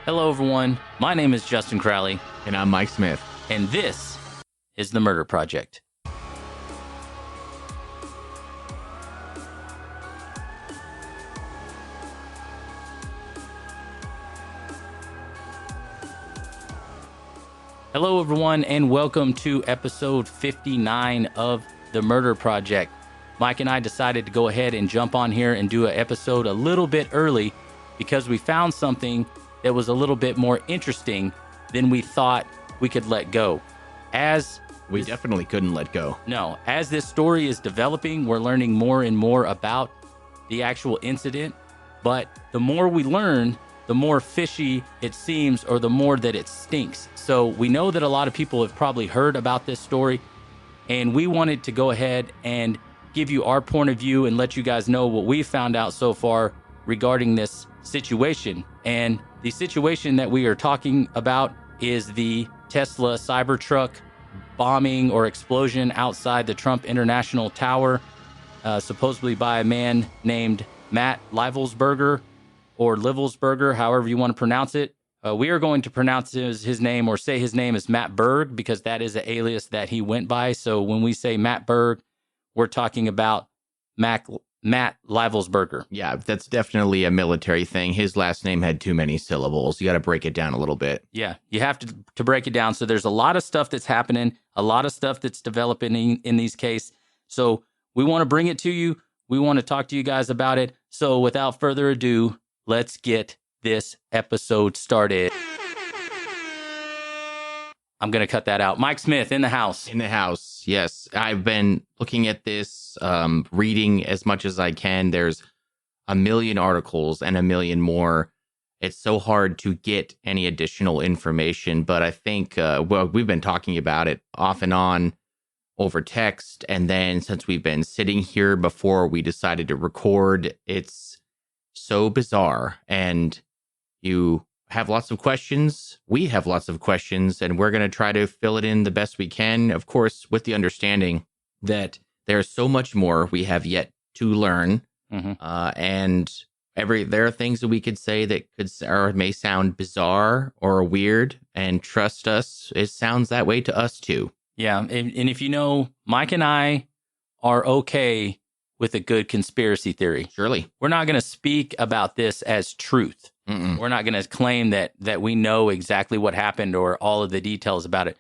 Hello, everyone. My name is Justin Crowley, And I'm Mike Smith. and this is The Murder Project. Hello, everyone, and welcome to episode 59 of The Murder Project. Mike and I decided to go ahead and jump on here and do an episode a little bit early because we found something that was a little bit more interesting than we thought we could let go. We definitely couldn't let go. No, as this story is developing, we're learning more and more about the actual incident. But the more we learn, the more fishy it seems, or the more that it stinks. So we know that a lot of people have probably heard about this story, and we wanted to go ahead and give you our point of view and let you guys know what we found out so far regarding this situation. And the situation that we are talking about is the Tesla Cybertruck bombing or explosion outside the Trump International Tower, supposedly by a man named Matt Livelsberger, or Livelsberger, however you want to pronounce it. We are going to pronounce his name, or say his name is Matt Berg, because that is an alias that he went by. So when we say Matt Berg, we're talking about Matt Livelsberger. Yeah, that's definitely a military thing. His last name had too many syllables. You got to break it down a little bit. Yeah, you have to break it down. So there's a lot of stuff that's happening, a lot of stuff that's developing in these cases. So we want to bring it to you. We want to talk to you guys about it. So without further ado, let's get this episode started. I'm going to cut that out. Mike Smith in the house. In the house, yes. I've been looking at this, reading as much as I can. There's a million articles and a million more. It's so hard to get any additional information, but I think, we've been talking about it off and on over text. And then since we've been sitting here before we decided to record, it's so bizarre. And you have lots of questions. We have lots of questions, and we're going to try to fill it in the best we can. Of course, with the understanding that there's so much more we have yet to learn. Mm-hmm. And there are things that we could say that or may sound bizarre or weird, and trust us, it sounds that way to us too. Yeah. And if you know, Mike and I are okay with a good conspiracy theory. Surely. We're not going to speak about this as truth. Mm-mm. We're not going to claim that we know exactly what happened or all of the details about it.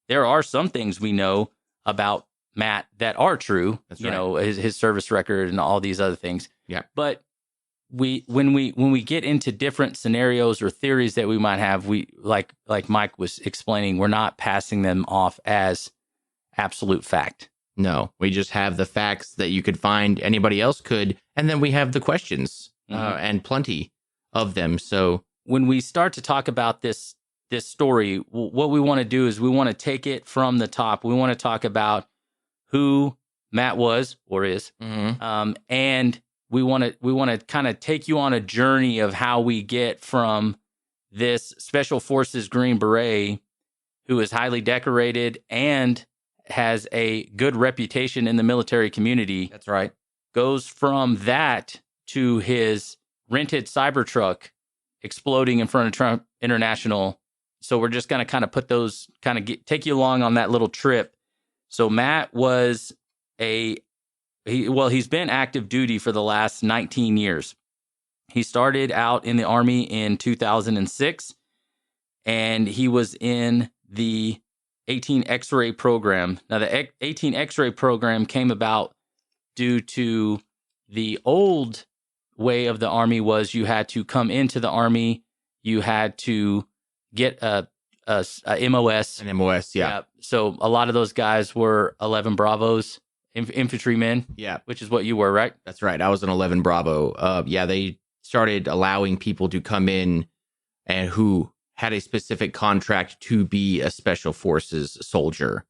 There are some things we know about Matt that are true. That's you right. know, his service record and all these other things. Yeah. But when we get into different scenarios or theories that we might have, we like Mike was explaining, we're not passing them off as absolute fact. No, we just have the facts that you could find, anybody else could, and then we have the questions, and plenty of them. So when we start to talk about this story, what we want to do is we want to take it from the top. We want to talk about who Matt was or is, and we want to kind of take you on a journey of how we get from this Special Forces Green Beret, who is highly decorated and has a good reputation in the military community. That's right. Goes from that to his rented Cybertruck exploding in front of Trump International. So we're just going to kind of put those, take you along on that little trip. So Matt was he's been active duty for the last 19 years. He started out in the Army in 2006, and he was in the 18 X-ray program. Now, the 18 X-ray program came about due to the old way of the Army was you had to come into the Army, you had to get a MOS. An MOS, yeah. So a lot of those guys were 11 Bravos, infantrymen, Yeah. which is what you were, right? That's right. I was an 11 Bravo. They started allowing people to come in and who had a specific contract to be a Special Forces soldier.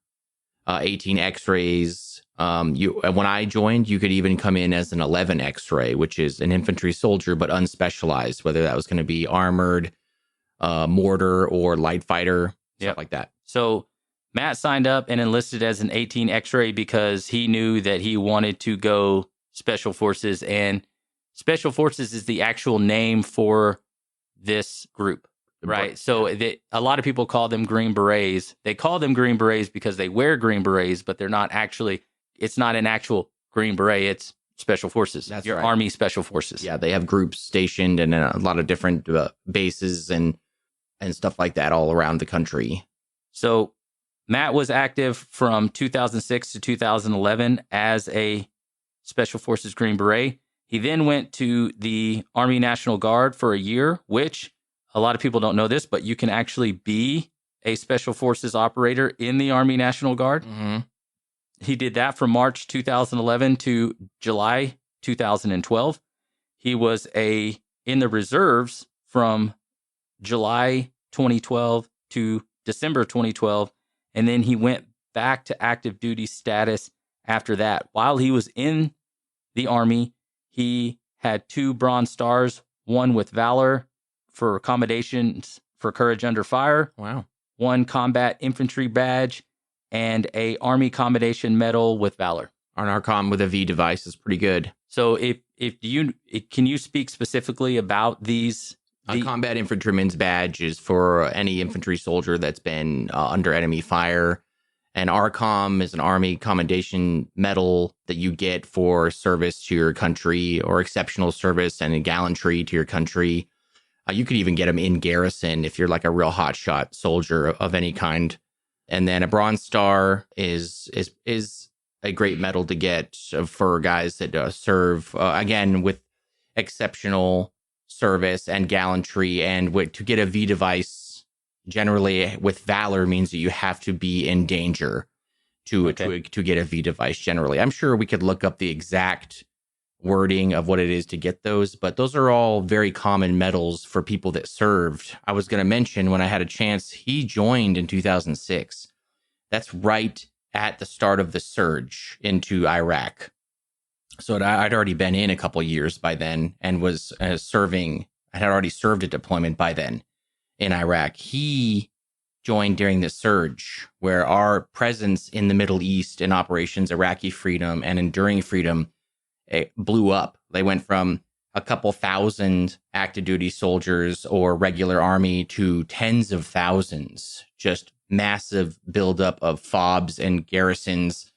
18 X-rays. When I joined, you could even come in as an 11 X-ray, which is an infantry soldier, but unspecialized, whether that was going to be armored, mortar, or light fighter, stuff like that. So Matt signed up and enlisted as an 18 X-ray because he knew that he wanted to go Special Forces, and Special Forces is the actual name for this group. Right. So a lot of people call them Green Berets. They call them Green Berets because they wear Green Berets, but they're not actually, it's not an actual Green Beret. It's Special Forces. That's your right. Army Special Forces. Yeah, they have groups stationed in a lot of different bases and stuff like that all around the country. So Matt was active from 2006 to 2011 as a Special Forces Green Beret. He then went to the Army National Guard for a year, which a lot of people don't know this, but you can actually be a Special Forces operator in the Army National Guard. Mm-hmm. He did that from March 2011 to July 2012. He was in the reserves from July 2012 to December 2012, and then he went back to active duty status after that. While he was in the Army, he had 2 Bronze Stars, one with Valor for accommodations for courage under fire. Wow. 1 Combat Infantry Badge, and a Army Commendation Medal with Valor. An ARCOM with a V device is pretty good. So can you speak specifically about these? A Combat Infantryman's Badge is for any infantry soldier that's been under enemy fire. An ARCOM is an Army Commendation Medal that you get for service to your country or exceptional service and gallantry to your country. You could even get them in garrison if you're like a real hotshot soldier of any kind. And then a Bronze Star is a great medal to get for guys that serve, again, with exceptional service and gallantry. And to get a V device, generally with Valor, means that you have to be in danger to get a V device generally. I'm sure we could look up the exact wording of what it is to get those, but those are all very common medals for people that served. I was going to mention, when I had a chance, he joined in 2006. That's right at the start of the surge into Iraq. So I'd already been in a couple years by then and was serving. I had already served a deployment by then in Iraq. He joined during the surge, where our presence in the Middle East in Operations Iraqi Freedom and Enduring Freedom, it blew up. They went from a couple thousand active duty soldiers or regular army to tens of thousands, just massive buildup of FOBs and garrisons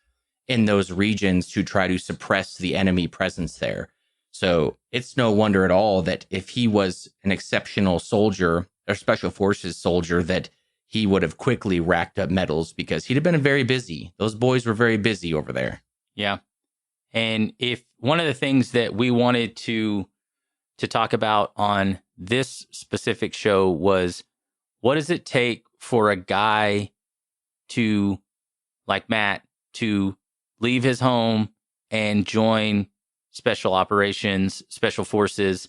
in those regions to try to suppress the enemy presence there. So it's no wonder at all that if he was an exceptional soldier or special forces soldier, that he would have quickly racked up medals, because he'd have been very busy. Those boys were very busy over there. Yeah. And if one of the things that we wanted to talk about on this specific show was, what does it take for a guy to, like Matt, to leave his home and join special operations, special forces,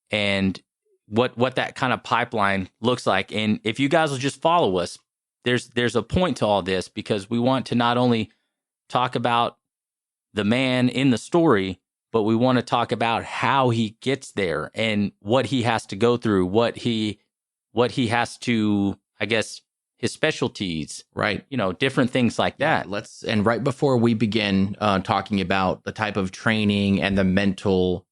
and what that kind of pipeline looks like. And if you guys will just follow us, there's a point to all this, because we want to not only talk about the man in the story, but we want to talk about how he gets there and what he has to go through, what he has to, I guess, his specialties, right? Different things like that. And right before we begin talking about the type of training and the mental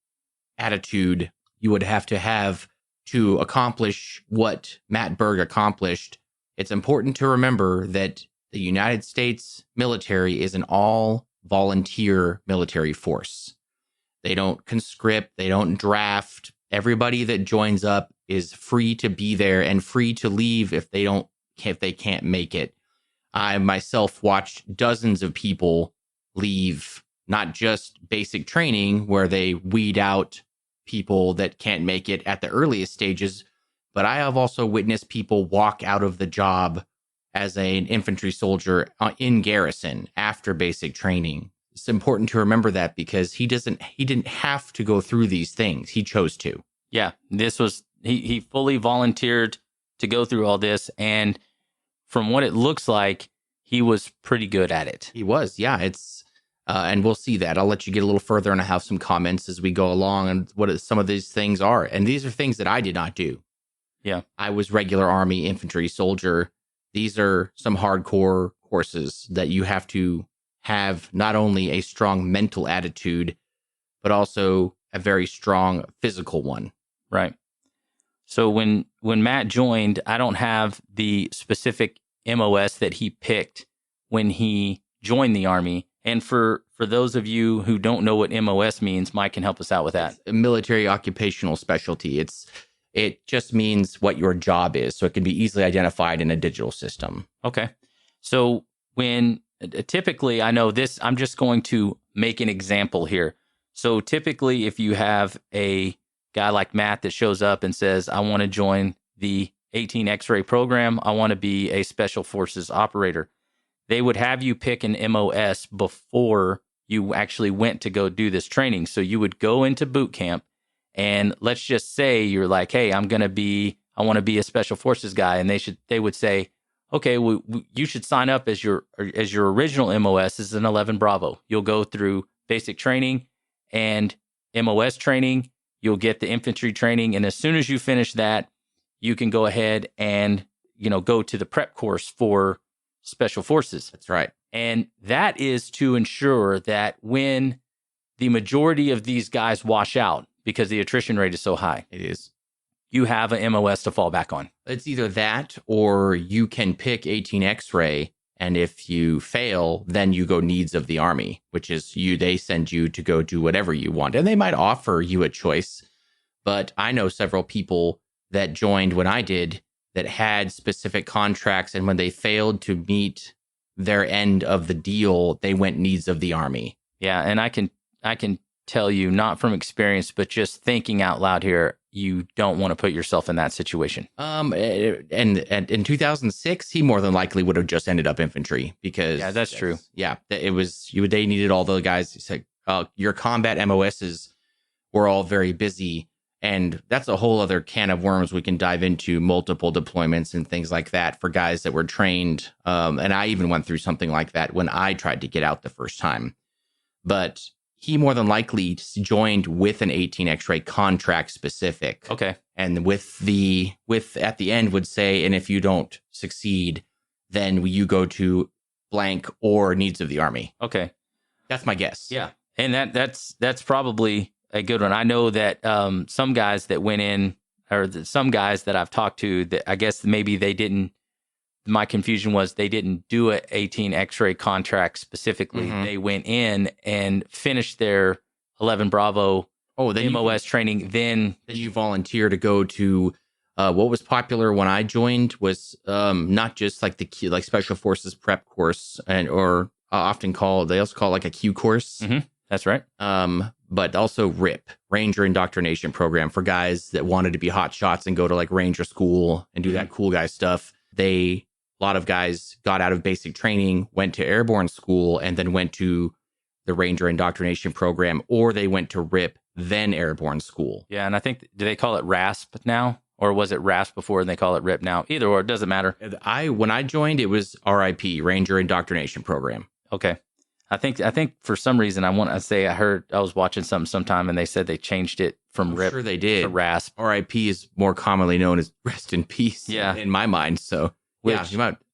attitude you would have to accomplish what Matt Berg accomplished, it's important to remember that the United States military is an all volunteer military force. They don't conscript, they don't draft. Everybody that joins up is free to be there and free to leave if they can't make it. I myself watched dozens of people leave, not just basic training where they weed out people that can't make it at the earliest stages, but I have also witnessed people walk out of the job as an infantry soldier in garrison after basic training. It's important to remember that, because he didn't have to go through these things. He chose to. Yeah, he fully volunteered to go through all this, and from what it looks like, he was pretty good at it. He was, yeah. It's and we'll see that. I'll let you get a little further, and I have some comments as we go along and what some of these things are. And these are things that I did not do. Yeah, I was regular Army infantry soldier. These are some hardcore courses that you have to have not only a strong mental attitude, but also a very strong physical one. Right. So when Matt joined, I don't have the specific MOS that he picked when he joined the Army. And for those of you who don't know what MOS means, Mike can help us out with that. It's a military occupational specialty. It just means what your job is, so it can be easily identified in a digital system. Okay. So when typically, I know this, I'm just going to make an example here. So typically, if you have a guy like Matt that shows up and says, I want to join the 18 X-ray program, I want to be a special forces operator, they would have you pick an MOS before you actually went to go do this training. So you would go into boot camp, and let's just say you're like, hey, I want to be a special forces guy. And they would say, okay, well, you should sign up as your original MOS is an 11 Bravo. You'll go through basic training and MOS training. You'll get the infantry training. And as soon as you finish that, you can go ahead and, go to the prep course for special forces. That's right. And that is to ensure that when the majority of these guys wash out, because the attrition rate is so high, it is, you have an MOS to fall back on. It's either that or you can pick 18 X-ray, and if you fail, then you go needs of the Army, which is they send you to go do whatever you want. And they might offer you a choice, but I know several people that joined when I did that had specific contracts, and when they failed to meet their end of the deal, they went needs of the Army. Yeah, and I can tell you, not from experience, but just thinking out loud here, you don't want to put yourself in that situation. And in 2006, he more than likely would have just ended up infantry, because that's true. Yeah, it was they needed all the guys. It's like, your combat MOSs were all very busy, and that's a whole other can of worms. We can dive into multiple deployments and things like that for guys that were trained. And I even went through something like that when I tried to get out the first time, but he more than likely joined with an 18 X-ray contract specific. Okay. And at the end would say, and if you don't succeed, then you go to blank or needs of the Army. Okay. That's my guess. Yeah. And that's probably a good one. I know that some guys that went in, or some guys that I've talked to, that I guess maybe they didn't, my confusion was they didn't do an 18 X-ray contract specifically. Mm-hmm. They went in and finished their 11 Bravo MOS training. Then you volunteer to go to what was popular when I joined was not just like the Special Forces prep course, or often they also call it like a Q course. Mm-hmm. That's right. But also RIP, Ranger Indoctrination Program, for guys that wanted to be hot shots and go to like Ranger school and do that cool guy stuff. A lot of guys got out of basic training, went to airborne school, and then went to the Ranger Indoctrination Program, or they went to RIP, then airborne school. Yeah, and I think, do they call it RASP now? Or was it RASP before and they call it RIP now? Either or, it doesn't matter. When I joined, it was RIP, Ranger Indoctrination Program. Okay. I think for some reason I was watching something sometime and they said they changed it from RIP sure they did. To RASP. RIP is more commonly known as rest in peace. Yeah. In my mind. So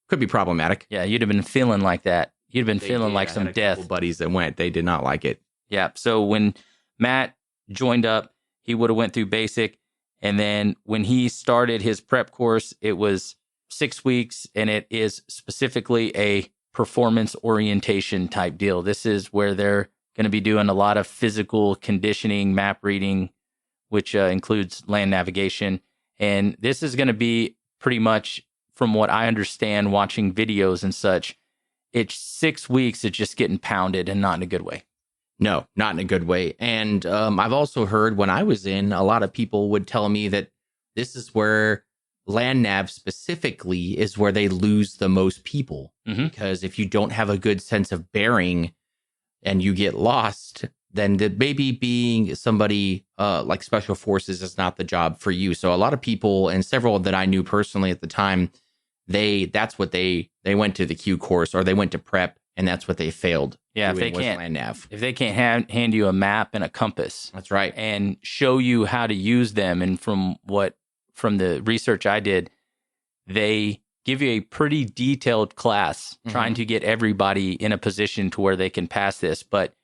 could be problematic. Yeah, you'd have been feeling like that. You'd have been feeling like some death. Buddies that went, they did not like it. Yeah. So when Matt joined up, he would have went through basic, and then when he started his prep course, it was 6 weeks, and it is specifically a performance orientation type deal. This is where they're going to be doing a lot of physical conditioning, map reading, which includes land navigation. And this is going to be pretty much, from what I understand, watching videos and such, it's 6 weeks of just getting pounded, and not in a good way. No, not in a good way. And I've also heard when I was in, a lot of people would tell me that this is where land nav specifically is where they lose the most people. Mm-hmm. Because if you don't have a good sense of bearing and you get lost, then maybe being somebody like Special Forces is not the job for you. So a lot of people, and several that I knew personally at the time, they went to the Q course, or they went to prep, and that's what they failed. Yeah, if they can't hand you a map and a compass, that's right, and show you how to use them, and from the research I did, they give you a pretty detailed class trying to get everybody in a position to where they can pass this. But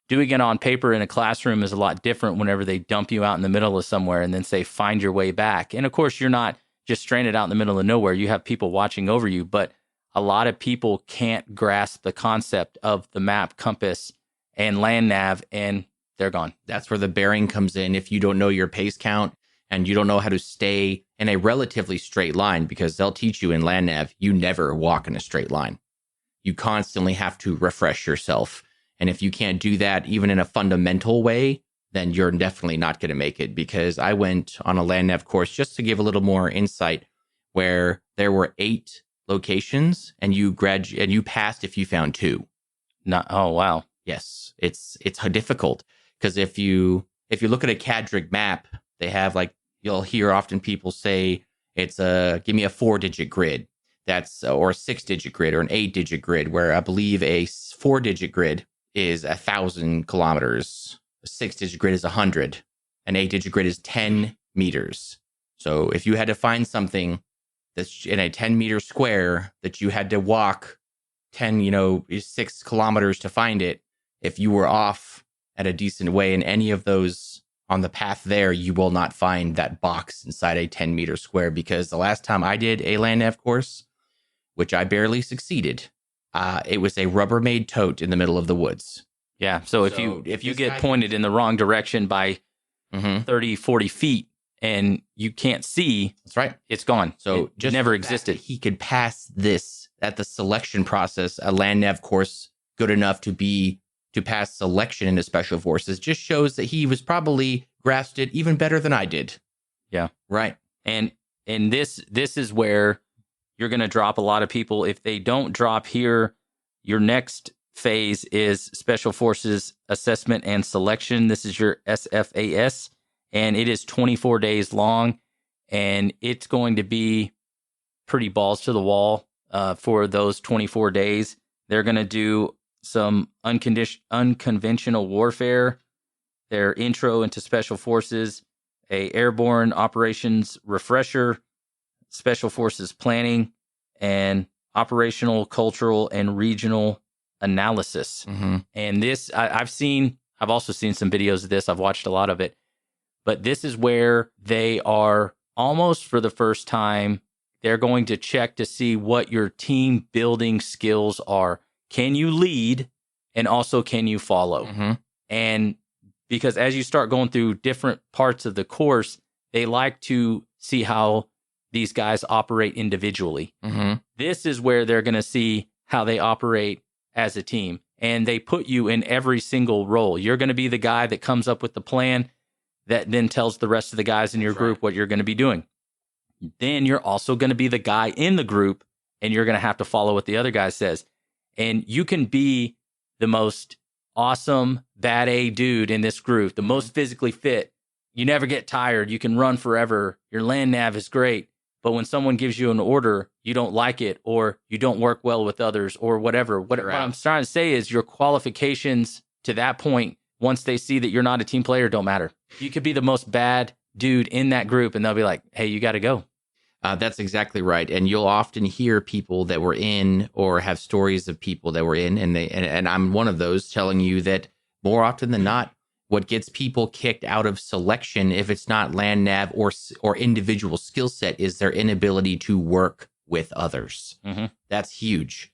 doing it on paper in a classroom is a lot different whenever they dump you out in the middle of somewhere and then say, find your way back. And of course, you're not just stranded out in the middle of nowhere. You have people watching over you, but a lot of people can't grasp the concept of the map, compass, and land nav, and they're gone. That's where the bearing comes in. If you don't know your pace count and you don't know how to stay in a relatively straight line, because they'll teach you in land nav, you never walk in a straight line. You constantly have to refresh yourself. And if you can't do that, even in a fundamental way, then you're definitely not going to make it. Because I went on a land nav course, just to give a little more insight, where there were 8 locations and you passed if you found 2. Oh, wow. Yes, it's difficult, because if you look at a Cadric map, they have, like, you'll hear often people say it's give me a 4-digit grid. That's or a 6-digit grid or an 8-digit grid, where I believe a 4-digit grid is 1,000 kilometers. A 6-digit grid is 100. An 8-digit grid is 10 meters. So if you had to find something that's in a 10-meter square that you had to walk 6 kilometers to find it, if you were off at a decent way in any of those on the path there, you will not find that box inside a 10-meter square. Because the last time I did a land nav course, which I barely succeeded, it was a Rubbermaid tote in the middle of the woods. Yeah. So if you get pointed in the wrong direction by 30, 40 feet and you can't see, that's right, it's gone. So it just never existed. He could pass this at the selection process, a land nav course good enough to pass selection into special forces, just shows that he was probably grasped it even better than I did. Yeah. Right. And this is where you're going to drop a lot of people. If they don't drop here, your next phase is Special Forces Assessment and Selection. This is your SFAS, and it is 24 days long, and it's going to be pretty balls to the wall for those 24 days. They're going to do some unconventional warfare, their intro into Special Forces, a airborne operations refresher, Special Forces planning, and operational, cultural, and regional analysis. And this, I've also seen some videos of this. I've watched a lot of it. But this is where they are almost for the first time, they're going to check to see what your team building skills are. Can you lead? And also, can you follow? And because as you start going through different parts of the course, they like to see how these guys operate individually. This is where they're going to see how they operate as a team. And they put you in every single role. You're going to be the guy that comes up with the plan that then tells the rest of the guys in your group what you're going to be doing. Then you're also going to be the guy in the group, and you're going to have to follow what the other guy says. And you can be the most awesome bad A dude in this group, the most physically fit. You never get tired. You can run forever. Your land nav is great. But when someone gives you an order, you don't like it, or you don't work well with others, or whatever. What I'm trying to say is your qualifications to that point, once they see that you're not a team player, don't matter. You could be the most bad dude in that group, and they'll be like, hey, you got to go. That's exactly right. And you'll often hear people that were in, or have stories of people that were in, and I'm one of those, telling you that more often than not, what gets people kicked out of selection, if it's not land nav or individual skill set, is their inability to work with others. That's huge.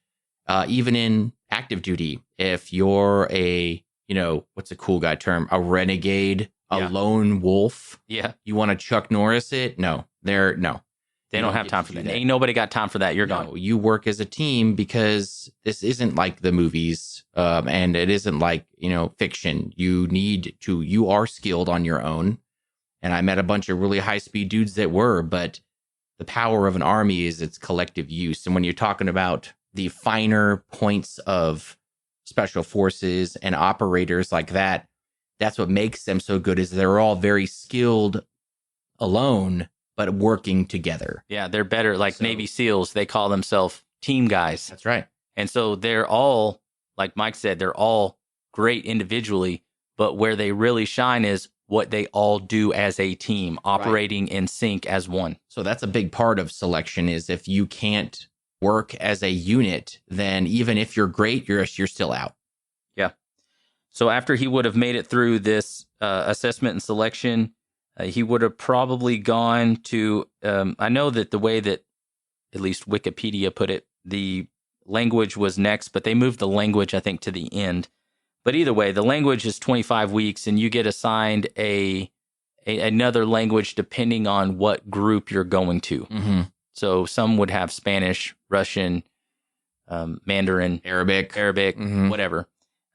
Even in active duty, if you're what's a cool guy term? A renegade, a lone wolf. Yeah. You want to Chuck Norris it? No. They don't have time for that. Ain't nobody got time for that. You're gone. You work as a team, because this isn't like the movies, and it isn't like, fiction. You are skilled on your own. And I met a bunch of really high-speed dudes that were, but the power of an army is its collective use. And when you're talking about the finer points of special forces and operators like that, that's what makes them so good, is they're all very skilled alone, but working together. Yeah, they're better. Like Navy SEALs, they call themselves team guys. That's right. And so they're all, like Mike said, they're all great individually, but where they really shine is what they all do as a team, operating in sync as one. So that's a big part of selection, is if you can't work as a unit, then even if you're great, you're still out. Yeah. So after he would have made it through this assessment and selection, he would have probably gone to, I know that the way that at least Wikipedia put it, the language was next, but they moved the language, I think, to the end. But either way, the language is 25 weeks, and you get assigned another language depending on what group you're going to. Mm-hmm. So some would have Spanish, Russian, Mandarin, Arabic, mm-hmm. whatever.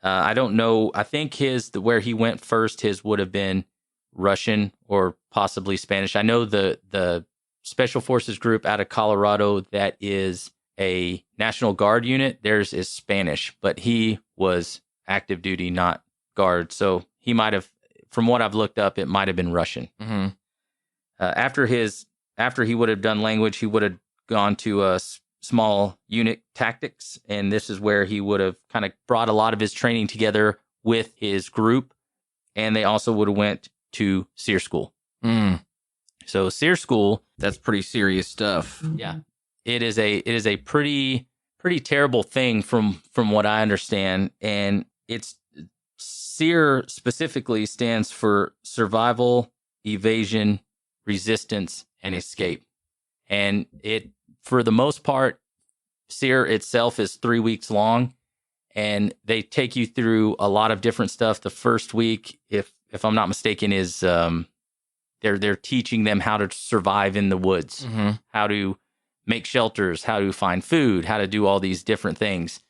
I don't know. I think where he went first, his would have been Russian or possibly Spanish. I know the Special Forces group out of Colorado that is a National Guard unit, theirs is Spanish, but he was active duty, not Guard. So he might have, from what I've looked up, it might have been Russian. Mm-hmm. After he would have done language, he would have gone to small unit tactics, and this is where he would have kind of brought a lot of his training together with his group, and they also would have went to SEER school. So SEER school, that's pretty serious stuff. Yeah, it is a pretty terrible thing from what I understand, and it's SEER specifically stands for survival, evasion, resistance, and escape. And it, for the most part, SEER itself is 3 weeks long, and they take you through a lot of different stuff. The first week, if I'm not mistaken, is they're teaching them how to survive in the woods, mm-hmm. how to make shelters, how to find food, how to do all these different things.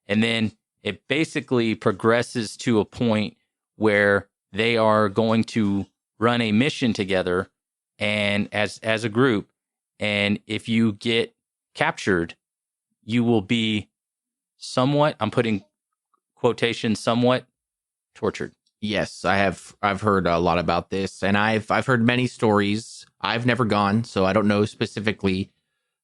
And then it basically progresses to a point where they are going to run a mission together and as a group. And if you get captured, you will be somewhat, I'm putting quotation, somewhat tortured. Yes, I've heard a lot about this, and I've heard many stories. I've never gone, so I don't know specifically,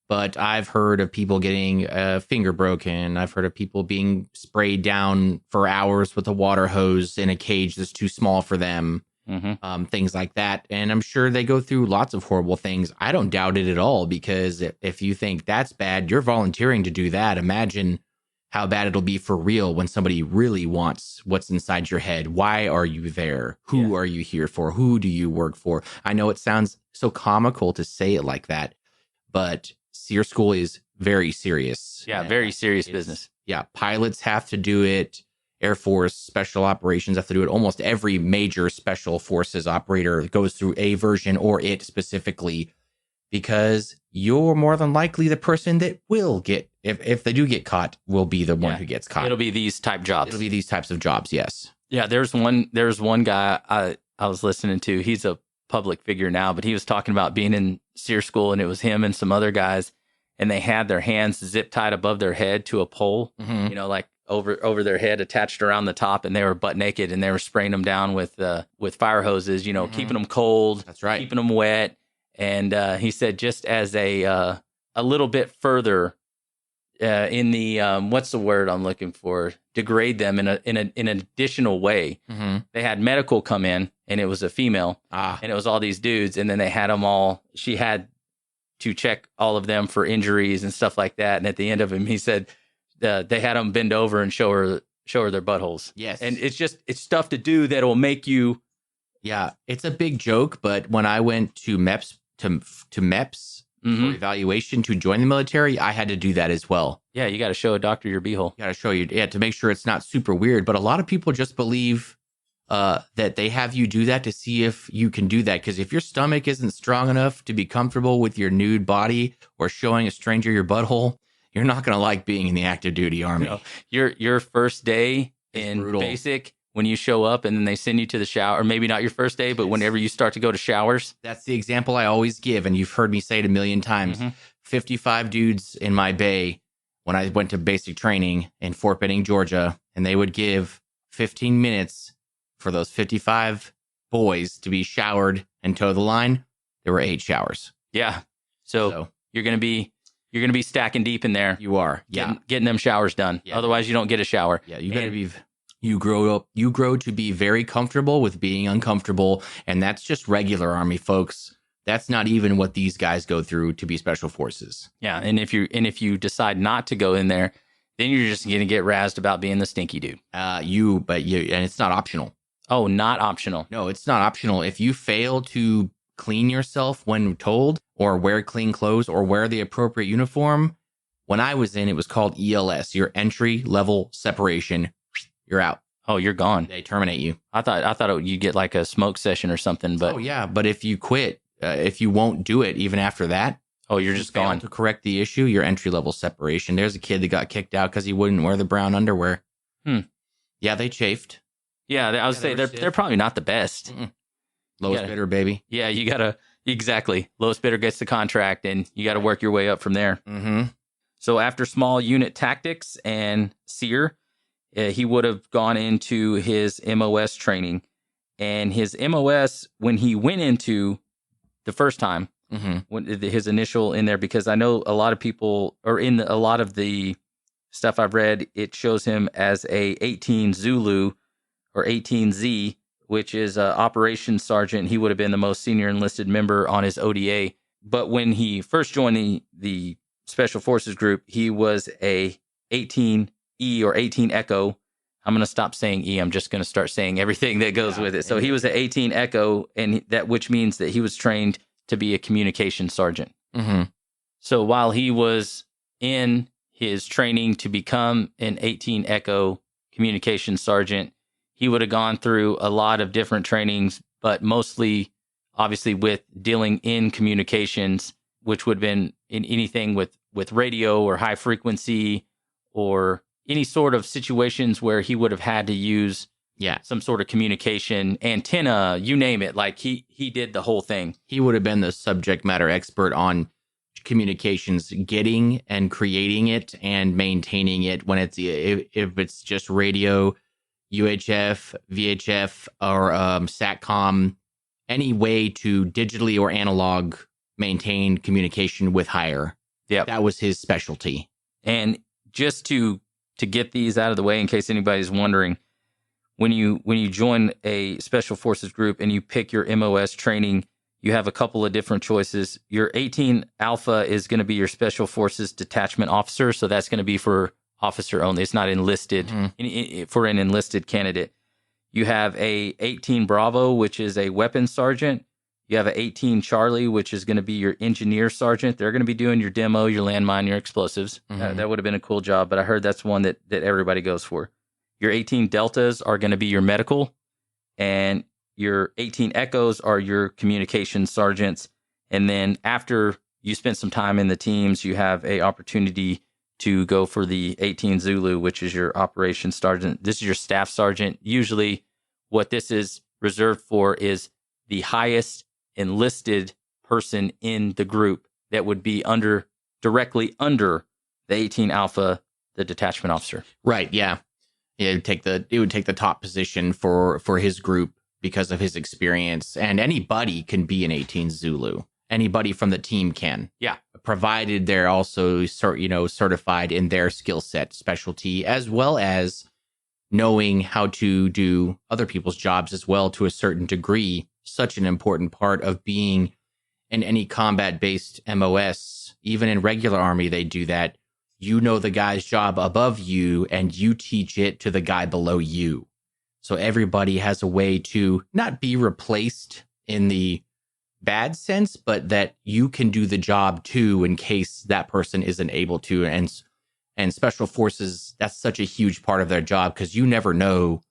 but I've heard of people getting a finger broken. I've heard of people being sprayed down for hours with a water hose in a cage that's too small for them. Mm-hmm. Things like that. And I'm sure they go through lots of horrible things. I don't doubt it at all, because if you think that's bad, you're volunteering to do that. Imagine how bad it'll be for real when somebody really wants what's inside your head. Why are you there? Who are you here for? Who do you work for? I know it sounds so comical to say it like that, but SEER school is very serious. Yeah, very serious business. Yeah, pilots have to do it. Air Force special operations have to do it. Almost every major special forces operator goes through a version or it specifically, because you're more than likely the person that will get, if they do get caught, will be the one who gets caught. It'll be these type jobs. It'll be these types of jobs, yes. Yeah, there's one guy I was listening to. He's a public figure now, but he was talking about being in SEER school, and it was him and some other guys, and they had their hands zip tied above their head to a pole, mm-hmm. Like over their head, attached around the top, and they were butt naked, and they were spraying them down with fire hoses, mm-hmm. keeping them cold. That's right. Keeping them wet. And he said just as a little bit further in the what's the word I'm looking for? Degrade them in an additional way. Mm-hmm. They had medical come in, and it was a female, and it was all these dudes, and then they had them all. She had to check all of them for injuries and stuff like that. And at the end of him, he said they had them bend over and show her their buttholes. Yes, and it's stuff to do that'll make you. Yeah, it's a big joke, but when I went to MEPS to MEPS mm-hmm. for evaluation to join the military, I had to do that as well. Yeah, you got to show a doctor your beehole. You got to show to make sure it's not super weird. But a lot of people just believe that they have you do that to see if you can do that. Because if your stomach isn't strong enough to be comfortable with your nude body or showing a stranger your butthole, you're not going to like being in the active duty army. Your first day in brutal. Basic, when you show up and then they send you to the shower, or maybe not your first day, but whenever you start to go to showers. That's the example I always give, and you've heard me say it a million times. Mm-hmm. 55 dudes in my bay when I went to basic training in Fort Benning, Georgia, and they would give 15 minutes for those 55 boys to be showered and toe the line. There were 8 showers. Yeah. So you're going to be stacking deep in there. You are. Yeah. Getting them showers done. Yeah. Otherwise you don't get a shower. Yeah. You grow to be very comfortable with being uncomfortable. And that's just regular Army, folks. That's not even what these guys go through to be special forces. Yeah. And if you decide not to go in there, Then you're just going to get razzed about being the stinky dude. And it's not optional. Oh, not optional. No, it's not optional. If you fail to clean yourself when told, or wear clean clothes, or wear the appropriate uniform, when I was in, it was called ELS, your entry level separation. You're out. Oh, you're gone. They terminate you. I thought you'd get like a smoke session or something. But oh yeah, but if you quit, if you won't do it even after that, oh, you're just gone. To correct the issue, your entry level separation. There's a kid that got kicked out because he wouldn't wear the brown underwear. Yeah, they chafed. Yeah, I would say they're probably not the best. Lowest bidder, baby. Yeah, you gotta exactly. Lowest bidder gets the contract, and you got to work your way up from there. Mm-hmm. So after small unit tactics and SEER, he would have gone into his MOS training. And his MOS, when he went into the first time, when his initial in there, because I know a lot of people, or in a lot of the stuff I've read, it shows him as a 18 Zulu or 18Z, which is operations sergeant. He would have been the most senior enlisted member on his ODA. But when he first joined the Special Forces group, he was a 18E or 18 Echo. I'm going to stop saying E. I'm just going to start saying everything that goes with it. So he was an 18 Echo, and which means that he was trained to be a communications sergeant. So while he was in his training to become an 18 Echo communications sergeant, he would have gone through a lot of different trainings, but mostly, obviously, with dealing in communications, which would have been in anything with radio or high frequency or any sort of situations where he would have had to use some sort of communication, antenna, you name it. Like he did the whole thing. He would have been the subject matter expert on communications, getting and creating it and maintaining it when it's, if it's just radio, UHF, VHF, or SATCOM, any way to digitally or analog maintain communication with higher. Yeah, that was his specialty. And just to get these out of the way, in case anybody's wondering, when you join a Special Forces group and you pick your MOS training, you have a couple of different choices. Your 18 Alpha is going to be your Special Forces detachment officer, so that's going to be for officer only. It's not enlisted for an enlisted candidate. You have a 18 Bravo, which is a weapons sergeant. You have a 18 Charlie, which is going to be your engineer sergeant. They're going to be doing your demo, your landmine, your explosives. That would have been a cool job, but I heard that's one that everybody goes for. Your 18 Deltas are going to be your medical, and your 18 Echoes are your communications sergeants. And then after you spend some time in the teams, you have a opportunity to go for the 18 Zulu, which is your operations sergeant. This is your staff sergeant. Usually what this is reserved for is the highest enlisted person in the group that would be directly under the 18 Alpha, the detachment officer. Right. Yeah. It would take the top position for his group because of his experience, and anybody can be an 18 Zulu. Anybody from the team can. Yeah. Provided they're also certified in their skill set, specialty, as well as knowing how to do other people's jobs as well to a certain degree. Such an important part of being in any combat-based MOS. Even in regular Army, they do that. You know the guy's job above you, and you teach it to the guy below you. So everybody has a way to not be replaced in the bad sense, but that you can do the job too in case that person isn't able to. And Special Forces, that's such a huge part of their job, because you never know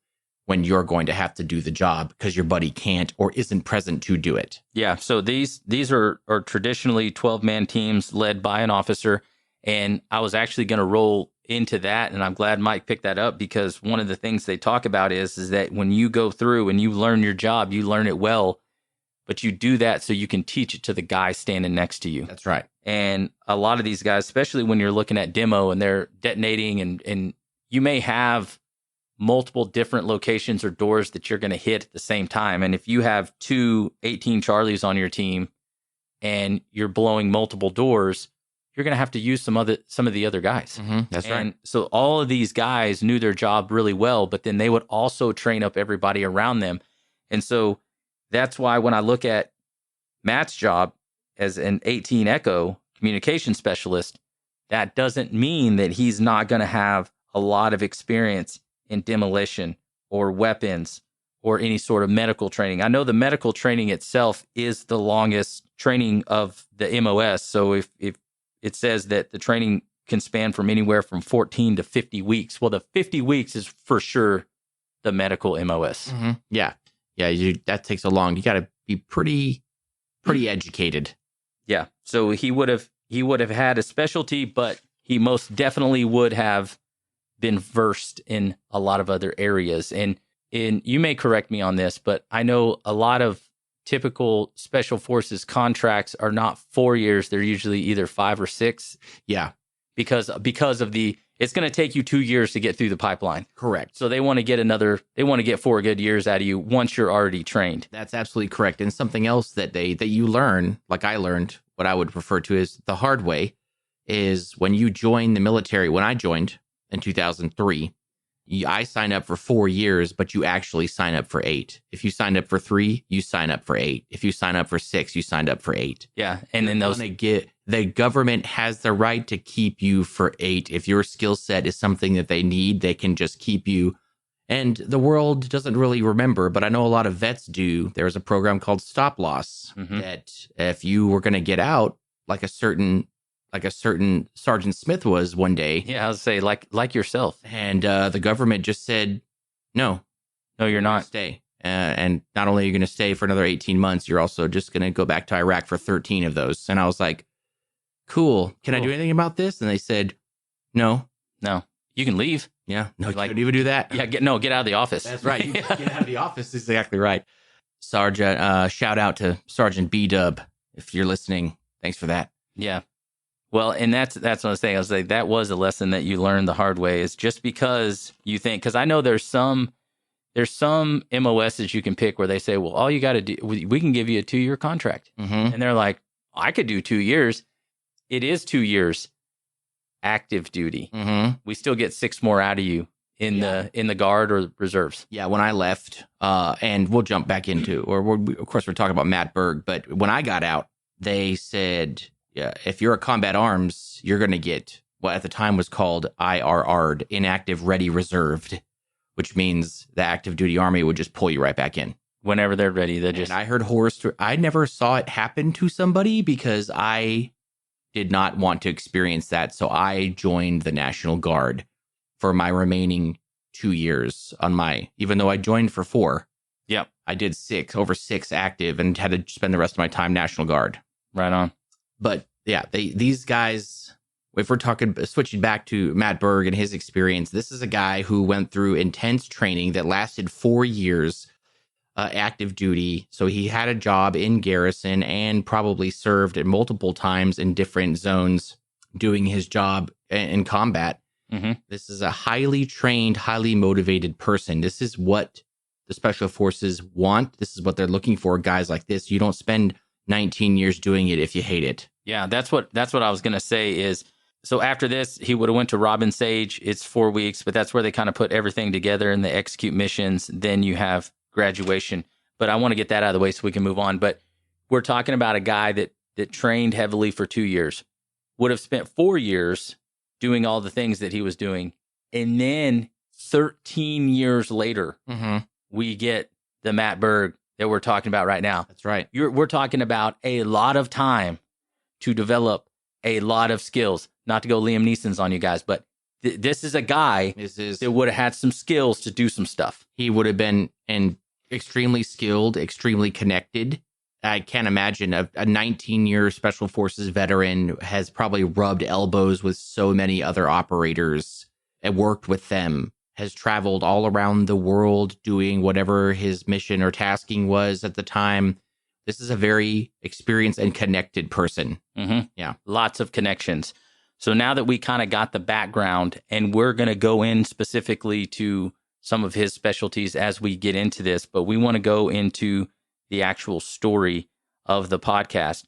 when you're going to have to do the job because your buddy can't or isn't present to do it. Yeah, so these are traditionally 12-man teams led by an officer, and I was actually going to roll into that, and I'm glad Mike picked that up, because one of the things they talk about is that when you go through and you learn your job, you learn it well, but you do that so you can teach it to the guy standing next to you. That's right. And a lot of these guys, especially when you're looking at demo and they're detonating, and you may have multiple different locations or doors that you're going to hit at the same time. And if you have two 18 Charlies on your team and you're blowing multiple doors, you're going to have to use some of the other guys. That's right. right. So all of these guys knew their job really well, but then they would also train up everybody around them. And so that's why when I look at Matt's job as an 18 Echo communication specialist, that doesn't mean that he's not going to have a lot of experience in demolition or weapons or any sort of medical training. I know the medical training itself is the longest training of the MOS. So if it says that the training can span from anywhere from 14 to 50 weeks. Well, the 50 weeks is for sure the medical MOS. Mm-hmm. Yeah. That takes a long. You got to be pretty educated. Yeah. So he would have had a specialty, but he most definitely would have been versed in a lot of other areas. And you may correct me on this, but I know a lot of typical special forces contracts are not 4 years. They're usually either 5 or 6. Yeah. Because of it's going to take you 2 years to get through the pipeline. Correct. So they want to get 4 good years out of you once you're already trained. That's absolutely correct. And something else that you learn, like I learned, what I would refer to as the hard way, is when you join the military. When I joined in 2003, I signed up for 4 years, but you actually sign up for 8. If you signed up for 3, you sign up for 8. If you sign up for 6, you signed up for 8. Yeah, and then the government has the right to keep you for 8. If your skill set is something that they need, they can just keep you. And the world doesn't really remember, but I know a lot of vets do. There's a program called Stop Loss that if you were going to get out, like a certain Sergeant Smith was one day. Yeah, I would say like yourself. And the government just said, no, you're not. Stay. And not only are you going to stay for another 18 months, you're also just going to go back to Iraq for 13 of those. And I was like, cool. Can I do anything about this? And they said, no. You can leave. Yeah. No, you couldn't even do that. Yeah. Get out of the office. That's right. You get out of the office. Is exactly right. Sergeant, shout out to Sergeant B-Dub. If you're listening, thanks for that. Yeah. Well, and that's what I was saying. I was like, that was a lesson that you learned the hard way, is just because you think, because I know there's some MOSs you can pick where they say, well, all you got to do, we can give you a 2-year contract. Mm-hmm. And they're like, I could do 2 years. It is 2 years active duty. Mm-hmm. We still get 6 more out of you in the guard or reserves. Yeah, when I left, and we'll jump back into, of course, we're talking about Matt Berg, but when I got out, they said, yeah, if you're a combat arms, you're going to get what at the time was called IRR'd, inactive ready reserved, which means the active duty army would just pull you right back in. Whenever they're ready. And I heard horror stories. I never saw it happen to somebody because I did not want to experience that. So I joined the National Guard for my remaining 2 years even though I joined for 4. Yep. I did over 6 active and had to spend the rest of my time National Guard. Right on. But yeah, these guys, if we're switching back to Matt Berg and his experience, this is a guy who went through intense training that lasted 4 years, active duty. So he had a job in garrison and probably served multiple times in different zones doing his job in combat. Mm-hmm. This is a highly trained, highly motivated person. This is what the Special Forces want. This is what they're looking for, guys like this. You don't spend 19 years doing it if you hate it. Yeah, that's what I was going to say is, so after this, he would have went to Robin Sage. It's 4 weeks, but that's where they kind of put everything together and they execute missions. Then you have graduation. But I want to get that out of the way so we can move on. But we're talking about a guy that trained heavily for 2 years, would have spent 4 years doing all the things that he was doing. And then 13 years later, we get the Matt Berg that we're talking about right now. That's right. We're talking about a lot of time to develop a lot of skills. Not to go Liam Neeson's on you guys, but this is a guy that would have had some skills to do some stuff. He would have been extremely skilled, extremely connected. I can't imagine a 19-year Special Forces veteran has probably rubbed elbows with so many other operators and worked with them, has traveled all around the world doing whatever his mission or tasking was at the time. This is a very experienced and connected person. Mm-hmm. Yeah. Lots of connections. So now that we kind of got the background, and we're going to go in specifically to some of his specialties as we get into this, but we want to go into the actual story of the podcast,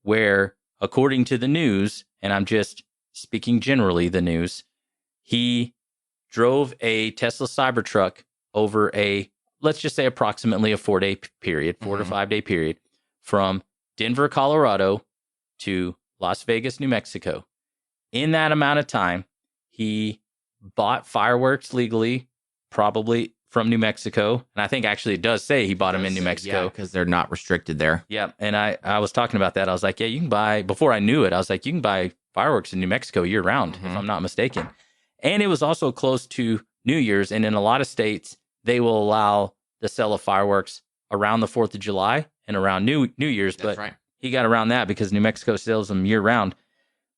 where, according to the news, and I'm just speaking generally the news, he drove a Tesla Cybertruck over let's just say approximately a 4-day period, 4 to 5 day period, from Denver, Colorado to Las Vegas, New Mexico. In that amount of time, he bought fireworks legally, probably from New Mexico. And I think actually it does say he bought them in New Mexico. Yeah, because they're not restricted there. Yeah. And I was talking about that. I was like, yeah, you can buy, before I knew it, I was like, you can buy fireworks in New Mexico year round, if I'm not mistaken. And it was also close to New Year's. And in a lot of states, they will allow the sale of fireworks around the 4th of July and around New Year's. That's But right. he got around that because New Mexico sells them year round.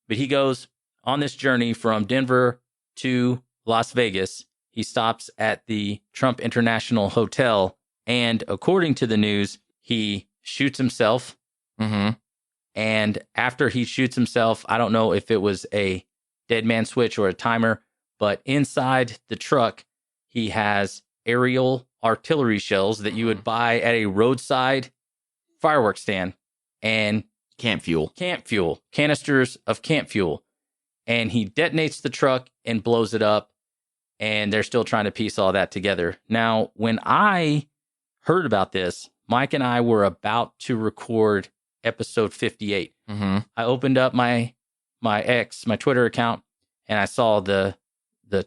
But he goes on this journey from Denver to Las Vegas. He stops at the Trump International Hotel. And according to the news, he shoots himself. And after he shoots himself, I don't know if it was a dead man switch or a timer, but inside the truck, he has aerial artillery shells that you would buy at a roadside fireworks stand, and Camp fuel. Canisters of camp fuel. And he detonates the truck and blows it up. And they're still trying to piece all that together. Now, when I heard about this, Mike and I were about to record episode 58. I opened up my Twitter account, and I saw the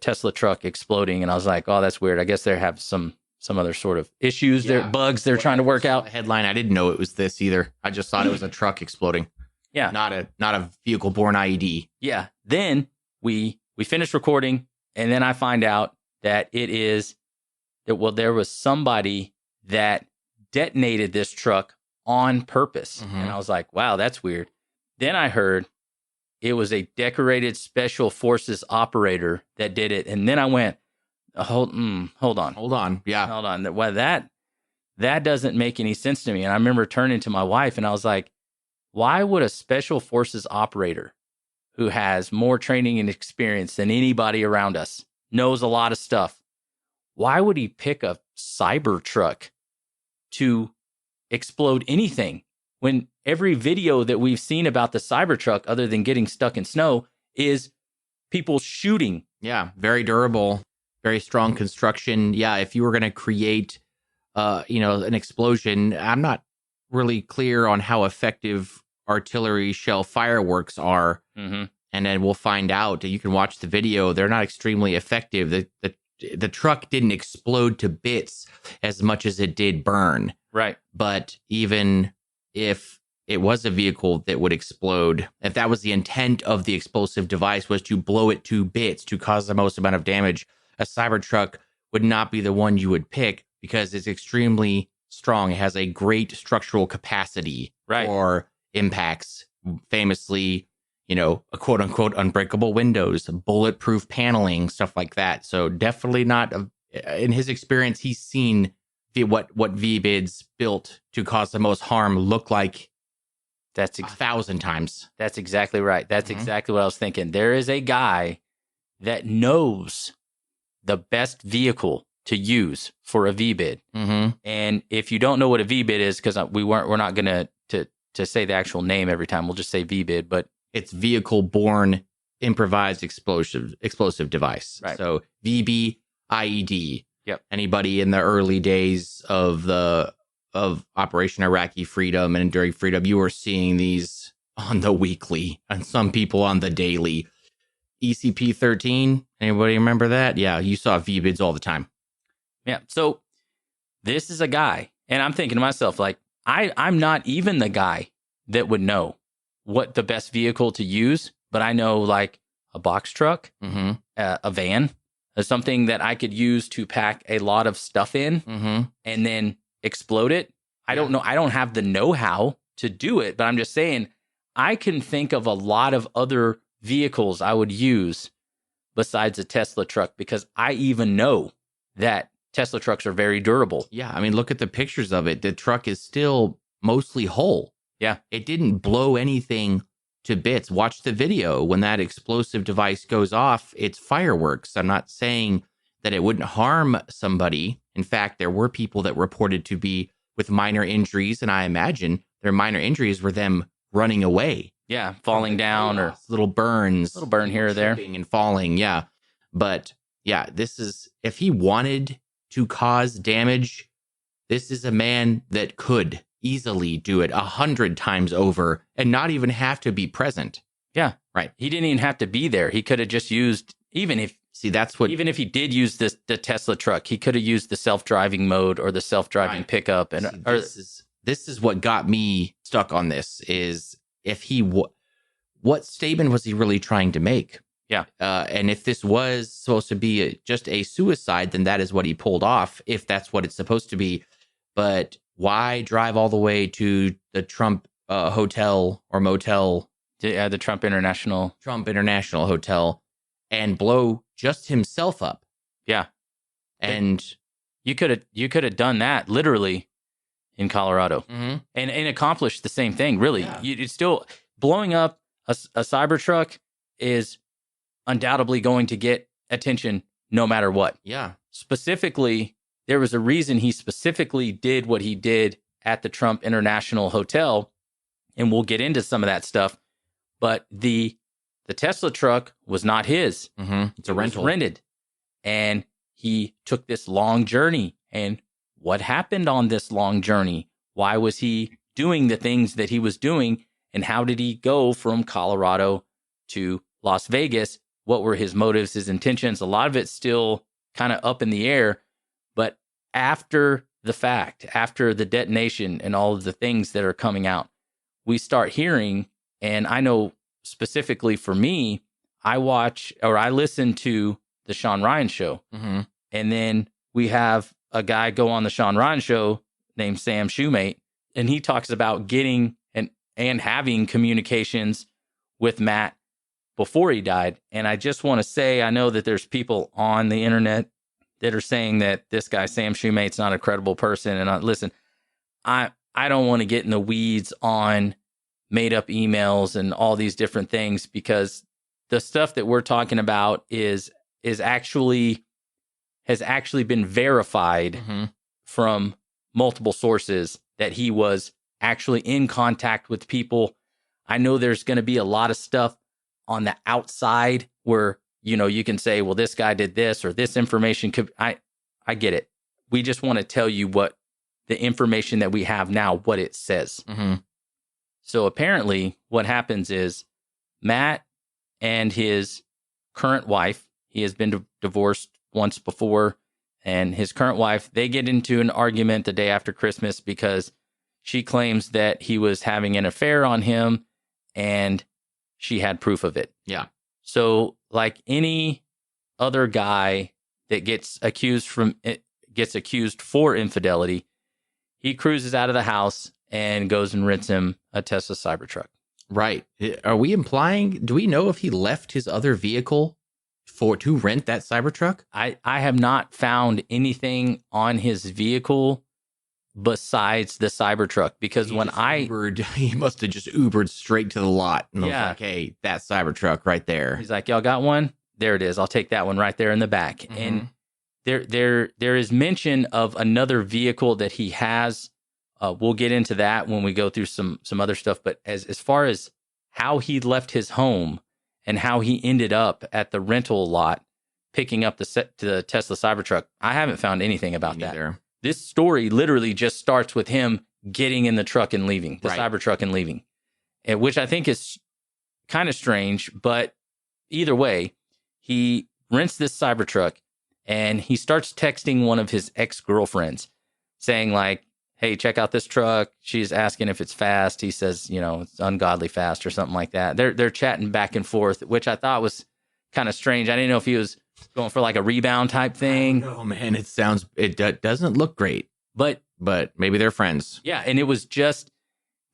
Tesla truck exploding, and I was like, oh, that's weird. I guess they have some other sort of issues, bugs they're trying to work out. The headline, I didn't know it was this either. I just thought it was a truck exploding. Yeah. Not a vehicle-borne IED. Yeah. Then we finished recording, and then I find out that there was somebody that detonated this truck on purpose. And I was like, wow, that's weird. Then I heard it was a decorated special forces operator that did it. And then I went, hold on. Yeah. Hold on. Well, that doesn't make any sense to me. And I remember turning to my wife and I was like, why would a special forces operator who has more training and experience than anybody around us, knows a lot of stuff, why would he pick a Cybertruck to explode anything when every video that we've seen about the Cybertruck, other than getting stuck in snow, is people shooting? Yeah, very durable, very strong construction. Yeah, if you were going to create, an explosion, I'm not really clear on how effective artillery shell fireworks are. And then we'll find out. You can watch the video. They're not extremely effective. The truck didn't explode to bits as much as it did burn. Right. But even if it was a vehicle that would explode, if that was the intent of the explosive device, was to blow it to bits to cause the most amount of damage, a Cybertruck would not be the one you would pick because it's extremely strong. It has a great structural capacity for impacts. Famously, a quote unquote unbreakable windows, bulletproof paneling, stuff like that. So definitely not, in his experience, he's seen what VBIDs built to cause the most harm look like. That's 1,000 times. That's exactly right. That's exactly what I was thinking. There is a guy that knows the best vehicle to use for a VBID. And if you don't know what a VBID is, because we're not going to say the actual name every time, we'll just say VBID, but it's vehicle-borne improvised explosive device. Right. So VBIED. Yep. Anybody in the early days of Operation Iraqi Freedom and Enduring Freedom, you were seeing these on the weekly and some people on the daily. ECP-13, anybody remember that? Yeah, you saw VBIDs all the time. Yeah. So this is a guy, and I'm thinking to myself, like, I'm not even the guy that would know what the best vehicle to use, but I know like a box truck, a van, something that I could use to pack a lot of stuff in and then explode it. I don't know. I don't have the know-how to do it, but I'm just saying I can think of a lot of other vehicles I would use besides a Tesla truck, because I even know that Tesla trucks are very durable. Yeah. I mean, look at the pictures of it. The truck is still mostly whole. Yeah. It didn't blow anything to bits. Watch the video. When that explosive device goes off, it's fireworks. I'm not saying that it wouldn't harm somebody. In fact, there were people that reported to be with minor injuries, and I imagine their minor injuries were them running away. Yeah, falling down or little burns. Little burn here or there. And falling, yeah. But yeah, this is, if he wanted to cause damage, this is a man that could easily do it 100 times over and not even have to be present. Yeah. Right. He didn't even have to be there. He could have just used, even if he did use the Tesla truck, he could have used the self-driving mode or the self-driving pickup. And this is what got me stuck on this is if what statement was he really trying to make? Yeah. And if this was supposed to be just a suicide, then that is what he pulled off, if that's what it's supposed to be. But why drive all the way to the Trump hotel or motel? The Trump International Hotel and blow just himself up. Yeah. And you could have done that literally in Colorado and accomplished the same thing. Really, it's still blowing up a Cybertruck is undoubtedly going to get attention no matter what. Yeah. Specifically, there was a reason he specifically did what he did at the Trump International Hotel, and we'll get into some of that stuff. But the Tesla truck was not his. It's a rental. It was rented. And he took this long journey. And what happened on this long journey? Why was he doing the things that he was doing? And how did he go from Colorado to Las Vegas? What were his motives, his intentions? A lot of it's still kind of up in the air. But after the fact, after the detonation and all of the things that are coming out, we start hearing, and I know specifically for me, I listen to the Shawn Ryan show. And then we have a guy go on the Shawn Ryan show named Sam Shoemate, and he talks about getting and having communications with Matt before he died. And I just want to say, I know that there's people on the internet that are saying that this guy, Sam Shoemate's not a credible person. And listen, I don't want to get in the weeds on made up emails and all these different things, because the stuff that we're talking about has actually been verified from multiple sources that he was actually in contact with people. I know there's going to be a lot of stuff on the outside where, you can say, well, this guy did this or this information could, I get it. We just want to tell you what the information that we have now, what it says. So apparently what happens is Matt and his current wife, he has been divorced once before, and his current wife, they get into an argument the day after Christmas because she claims that he was having an affair on him and she had proof of it. Yeah. So like any other guy that gets accused for infidelity, he cruises out of the house and goes and rents him a Tesla Cybertruck. Right. Are we implying, do we know if he left his other vehicle to rent that Cybertruck? I have not found anything on his vehicle besides the Cybertruck, because he must have just Ubered straight to the lot. And was like, hey, that Cybertruck right there. He's like, y'all got one? There it is. I'll take that one right there in the back. And there is mention of another vehicle that he has. We'll get into that when we go through some other stuff. But as far as how he left his home and how he ended up at the rental lot picking up the Tesla Cybertruck, I haven't found anything about that. Either. This story literally just starts with him getting in the truck and leaving, the Cybertruck and leaving, which I think is kind of strange. But either way, he rents this Cybertruck and he starts texting one of his ex-girlfriends saying like, hey, check out this truck. She's asking if it's fast. He says, it's ungodly fast or something like that. They're chatting back and forth, which I thought was kind of strange. I didn't know if he was going for like a rebound type thing. Oh man, it doesn't look great, but maybe they're friends. Yeah. And it was just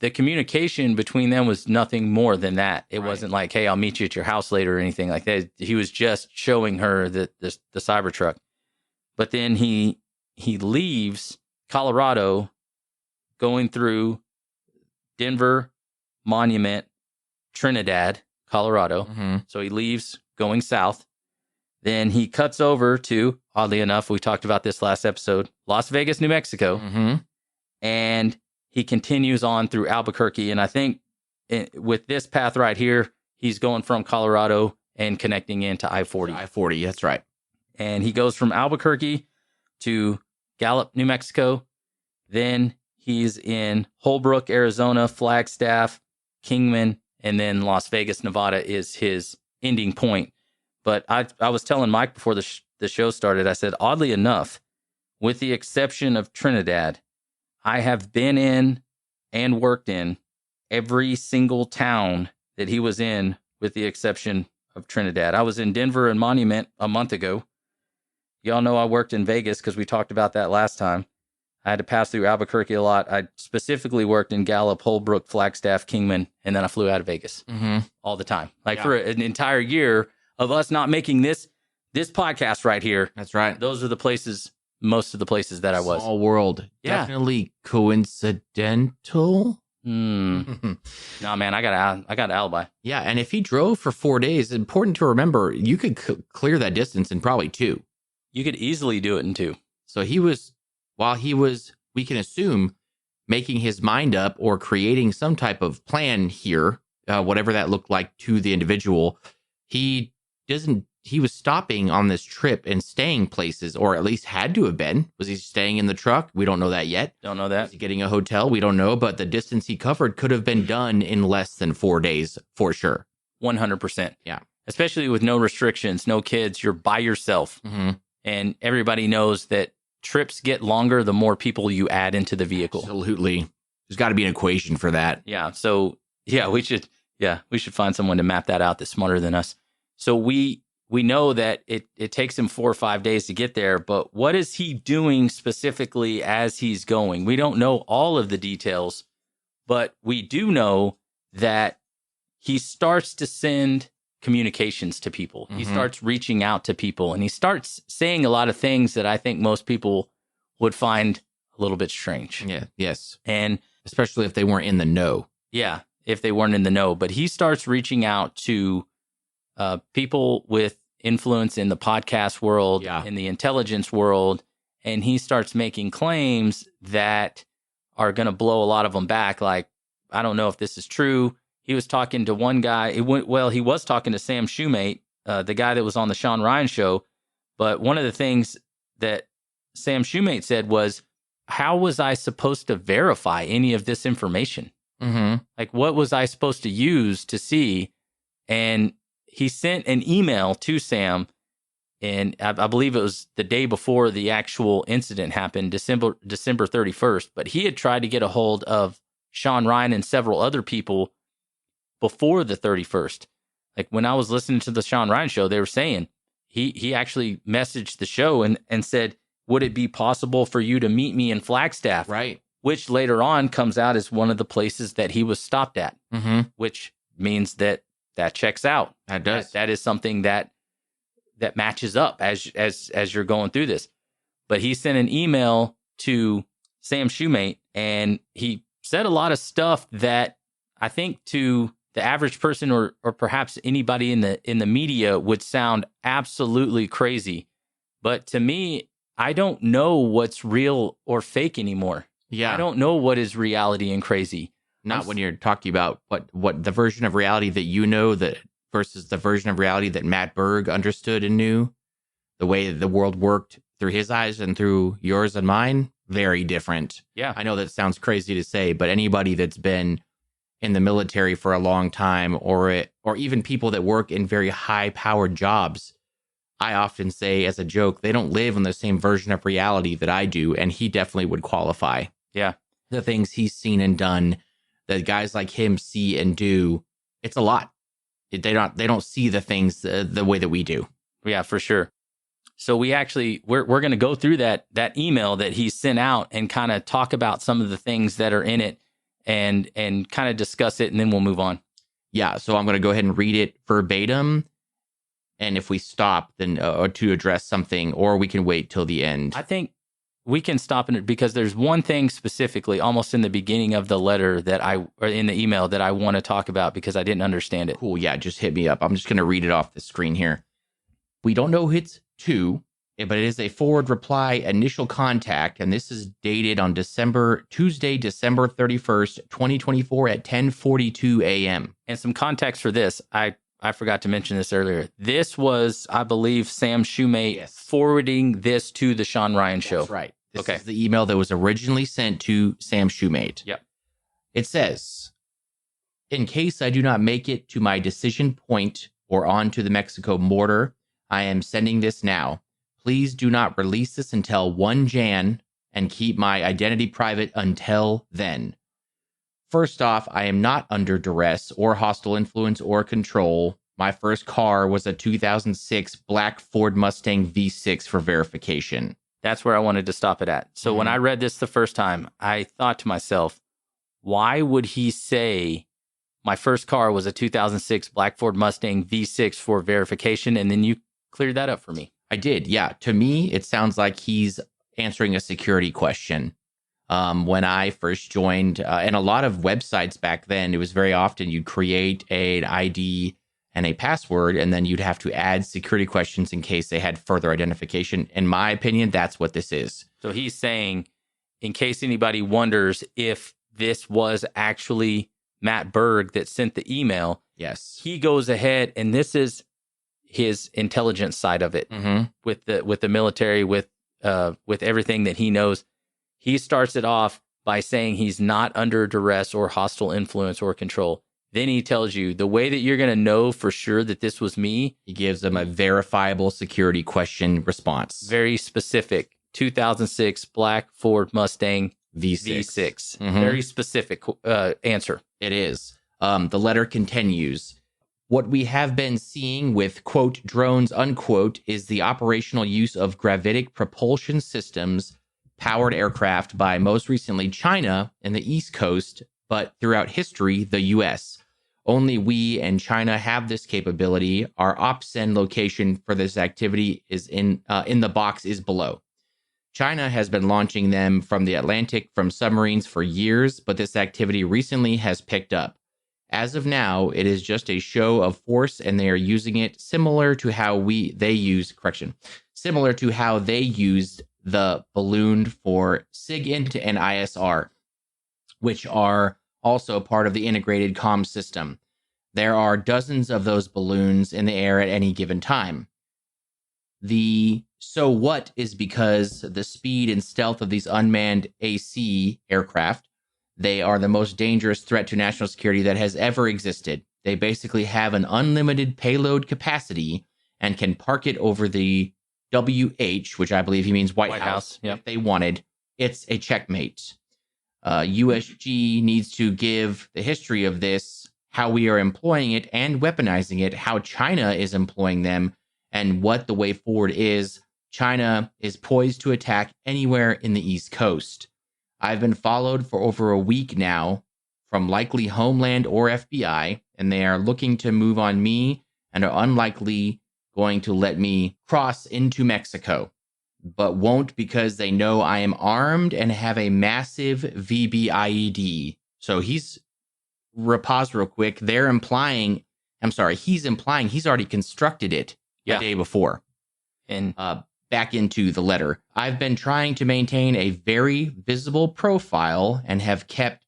the communication between them was nothing more than that. It wasn't like, hey, I'll meet you at your house later or anything like that. He was just showing her the Cybertruck. But then he leaves Colorado, going through Denver, Monument, Trinidad, Colorado. So he leaves going south. Then he cuts over to, oddly enough, we talked about this last episode, Las Vegas, New Mexico. And he continues on through Albuquerque. And I think with this path right here, he's going from Colorado and connecting into I-40. I-40, that's right. And he goes from Albuquerque to Gallup, New Mexico. Then he's in Holbrook, Arizona, Flagstaff, Kingman, and then Las Vegas, Nevada is his ending point. But I was telling Mike before the show started, I said, oddly enough, with the exception of Trinidad, I have been in and worked in every single town that he was in, with the exception of Trinidad. I was in Denver and Monument a month ago. Y'all know I worked in Vegas because we talked about that last time. I had to pass through Albuquerque a lot. I specifically worked in Gallup, Holbrook, Flagstaff, Kingman, and then I flew out of Vegas all the time. Like for an entire year of us not making this podcast right here. That's right. Those are the places, most of the places that I was. Small world. Yeah. Definitely coincidental. No, man, I got an alibi. Yeah, and if he drove for 4 days, it's important to remember, you could clear that distance in probably 2. You could easily do it in 2. So while he was, we can assume, making his mind up or creating some type of plan here, whatever that looked like to the individual, he was stopping on this trip and staying places, or at least had to have been. Was he staying in the truck? We don't know that yet. Don't know that. Was he getting a hotel? We don't know, but the distance he covered could have been done in less than 4 days for sure. 100%. Yeah. Especially with no restrictions, no kids, you're by yourself. And everybody knows that trips get longer the more people you add into the vehicle. Absolutely. There's got to be an equation for that. Yeah. So, we should find someone to map that out that's smarter than us. So we know that it takes him 4 or 5 days to get there, but what is he doing specifically as he's going? We don't know all of the details, but we do know that he starts to send communications to people. He starts reaching out to people, and he starts saying a lot of things that I think most people would find a little bit strange. Yeah. Yes. And especially if they weren't in the know. Yeah. If they weren't in the know, but he starts reaching out to people with influence in the podcast world, in the intelligence world, and he starts making claims that are going to blow a lot of them back. Like, I don't know if this is true. He was talking to one guy. He was talking to Sam Shoemate, the guy that was on the Shawn Ryan show. But one of the things that Sam Shoemate said was, how was I supposed to verify any of this information? Like, what was I supposed to use to see? And he sent an email to Sam, and I believe it was the day before the actual incident happened, December 31st. But he had tried to get a hold of Shawn Ryan and several other people before the 31st. Like, when I was listening to the Shawn Ryan show, they were saying he actually messaged the show and said, would it be possible for you to meet me in Flagstaff? Right. Which later on comes out as one of the places that he was stopped at, which means that checks out. That does. That is something that matches up as you're going through this. But he sent an email to Sam Shoemate, and he said a lot of stuff that I think to the average person or perhaps anybody in the media would sound absolutely crazy. But to me, I don't know what's real or fake anymore. Yeah. I don't know what is reality and crazy. Not when you're talking about what the version of reality that you know that versus the version of reality that Matt Berg understood and knew. The way the world worked through his eyes and through yours and mine, very different. Yeah. I know that sounds crazy to say, but anybody that's been in the military for a long time or even people that work in very high-powered jobs, I often say as a joke, they don't live in the same version of reality that I do, and he definitely would qualify. Yeah. The things he's seen and done, that guys like him see and do, it's a lot. They don't see the things the way that we do. Yeah, for sure. So we're going to go through that email that he sent out and kind of talk about some of the things that are in it and kind of discuss it, and then we'll move on. Yeah, so I'm going to go ahead and read it verbatim. And if we stop, then to address something, or we can wait till the end. I think we can stop in it because there's one thing specifically almost in the beginning of the letter or in the email that I want to talk about because I didn't understand it. Cool. Yeah, just hit me up. I'm just going to read it off the screen here. We don't know who it's to, but it is a forward reply initial contact. And this is dated on Tuesday, December 31st, 2024 at 10:42 a.m. And some context for this. I forgot to mention this earlier. This was, I believe, Sam Shoemate forwarding this to the Shawn Ryan show. That's right. This is the email that was originally sent to Sam Shoemate. Yep. It says, In case I do not make it to my decision point or onto the Mexico border, I am sending this now. Please do not release this until 1 Jan and keep my identity private until then. First off, I am not under duress or hostile influence or control. My first car was a 2006 black Ford Mustang V6 for verification. That's where I wanted to stop it at. So when I read this the first time, I thought to myself, why would he say my first car was a 2006 black Ford Mustang V6 for verification? And then you cleared that up for me. I did. Yeah. To me, it sounds like he's answering a security question. When I first joined, and a lot of websites back then, it was very often you'd create an ID and a password, and then you'd have to add security questions in case they had further identification. In my opinion, that's what this is. So he's saying, in case anybody wonders if this was actually Matt Berg that sent the email, yes, he goes ahead, and this is his intelligence side of it with the military, with everything that he knows. He starts it off by saying he's not under duress or hostile influence or control. Then he tells you the way that you're going to know for sure that this was me. He gives them a verifiable security question response. Very specific. 2006 black Ford Mustang V6. Very specific answer. It is. The letter continues. What we have been seeing with, quote, drones, unquote, is the operational use of gravitic propulsion systems powered aircraft by most recently China and the East Coast, but throughout history, the U.S. Only we and China have this capability. Our OPSEN location for this activity is in the box is below. China has been launching them from the Atlantic from submarines for years, but this activity recently has picked up. As of now, it is just a show of force, and they are using it similar to how they used the balloon for SIGINT and ISR, which are also part of the integrated comm system. There are dozens of those balloons in the air at any given time. The so what is because the speed and stealth of these unmanned AC aircraft, they are the most dangerous threat to national security that has ever existed. They basically have an unlimited payload capacity and can park it over the WH, which I believe he means White House. Yep. If they wanted. It's a checkmate. USG needs to give the history of this, how we are employing it and weaponizing it, how China is employing them, and what the way forward is. China is poised to attack anywhere in the East Coast. I've been followed for over a week now from likely Homeland or FBI, and they are looking to move on me and are unlikely going to let me cross into Mexico, but won't because they know I am armed and have a massive VBIED. So he's pause real quick. He's implying he's already constructed it a day before. And back into the letter. I've been trying to maintain a very visible profile and have kept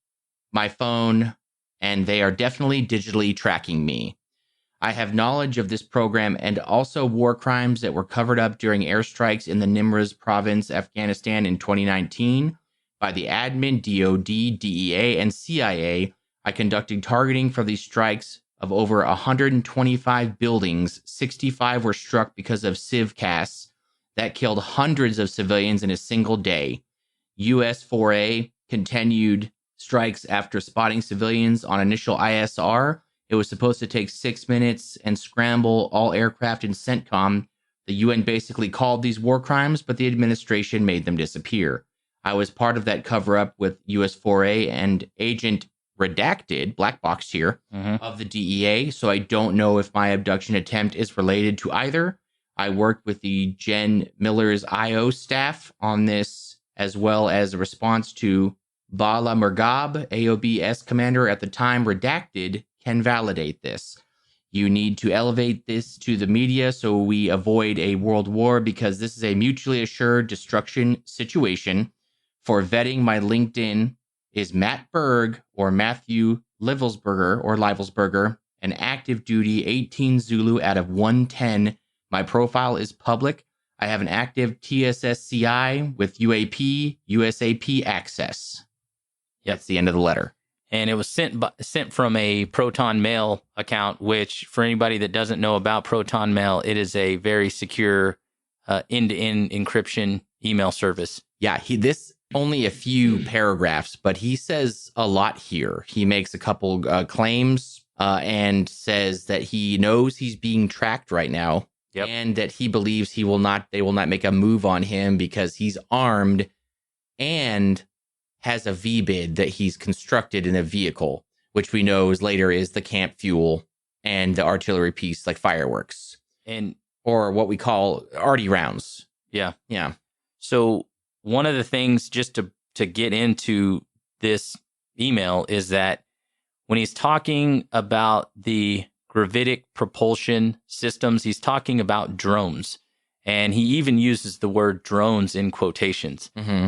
my phone, and they are definitely digitally tracking me. I have knowledge of this program and also war crimes that were covered up during airstrikes in the Nimruz province, Afghanistan in 2019 by the admin, DOD, DEA, and CIA. I conducted targeting for these strikes of over 125 buildings. 65 were struck because of civcasts that killed hundreds of civilians in a single day. US 4A continued strikes after spotting civilians on initial ISR. It was supposed to take 6 minutes and scramble all aircraft in CENTCOM. The UN basically called these war crimes, but the administration made them disappear. I was part of that cover-up with US 4A and Agent Redacted, black box here, of the DEA, so I don't know if my abduction attempt is related to either. I worked with the Jen Miller's IO staff on this, as well as a response to Bala Murgab, AOBS commander at the time. Redacted can validate this. You need to elevate this to the media so we avoid a world war, because this is a mutually assured destruction situation. For vetting, my LinkedIn is Matt Berg or Matthew Livelsberger, an active duty 18 Zulu out of 110. My profile is public. I have an active TSSCI with UAP, USAP access. That's the end of the letter. and it was sent from a Proton Mail account, which for anybody that doesn't know about Proton Mail, it is a very secure end-to-end encryption email service. Yeah, this only a few paragraphs, but he says a lot here. He makes a couple claims and says that he knows he's being tracked right now, and that he believes they will not make a move on him because he's armed and has a V-bid that he's constructed in a vehicle, which we know later is the camp fuel and the artillery piece, like fireworks, or what we call arty rounds. Yeah. So one of the things, just to get into this email, is that when he's talking about the gravitic propulsion systems, he's talking about drones. And he even uses the word drones in quotations. Mm-hmm.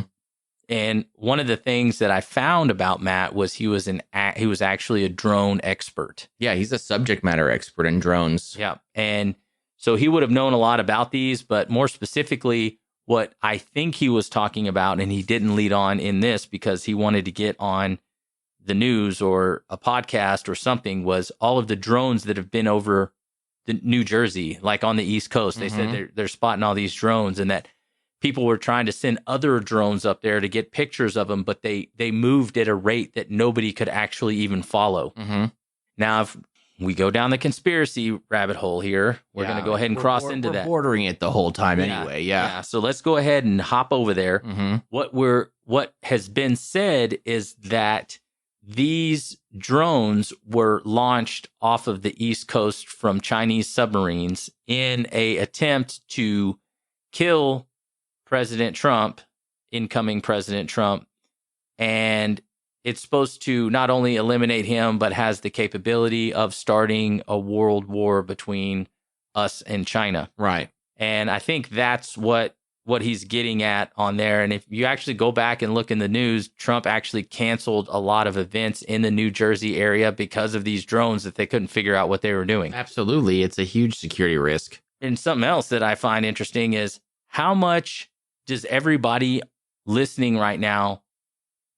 And one of the things that I found about Matt was he was actually a drone expert. Yeah, he's a subject matter expert in drones. Yeah. And so he would have known a lot about these, but more specifically, what I think he was talking about, and he didn't lead on in this because he wanted to get on the news or a podcast or something, was all of the drones that have been over the New Jersey, like on the East Coast. They said they're spotting all these drones, and that people were trying to send other drones up there to get pictures of them, but they moved at a rate that nobody could actually even follow. Mm-hmm. Now, if we go down the conspiracy rabbit hole here, we're going to go ahead and cross into that. We're bordering it the whole time anyway. Yeah. So let's go ahead and hop over there. Mm-hmm. What has been said is that these drones were launched off of the East Coast from Chinese submarines in a attempt to kill President Trump, incoming President Trump, and it's supposed to not only eliminate him, but has the capability of starting a world war between us and China. Right. And I think that's what he's getting at on there. And if you actually go back and look in the news, Trump actually canceled a lot of events in the New Jersey area because of these drones that they couldn't figure out what they were doing. Absolutely. It's a huge security risk. And something else that I find interesting is how much does everybody listening right now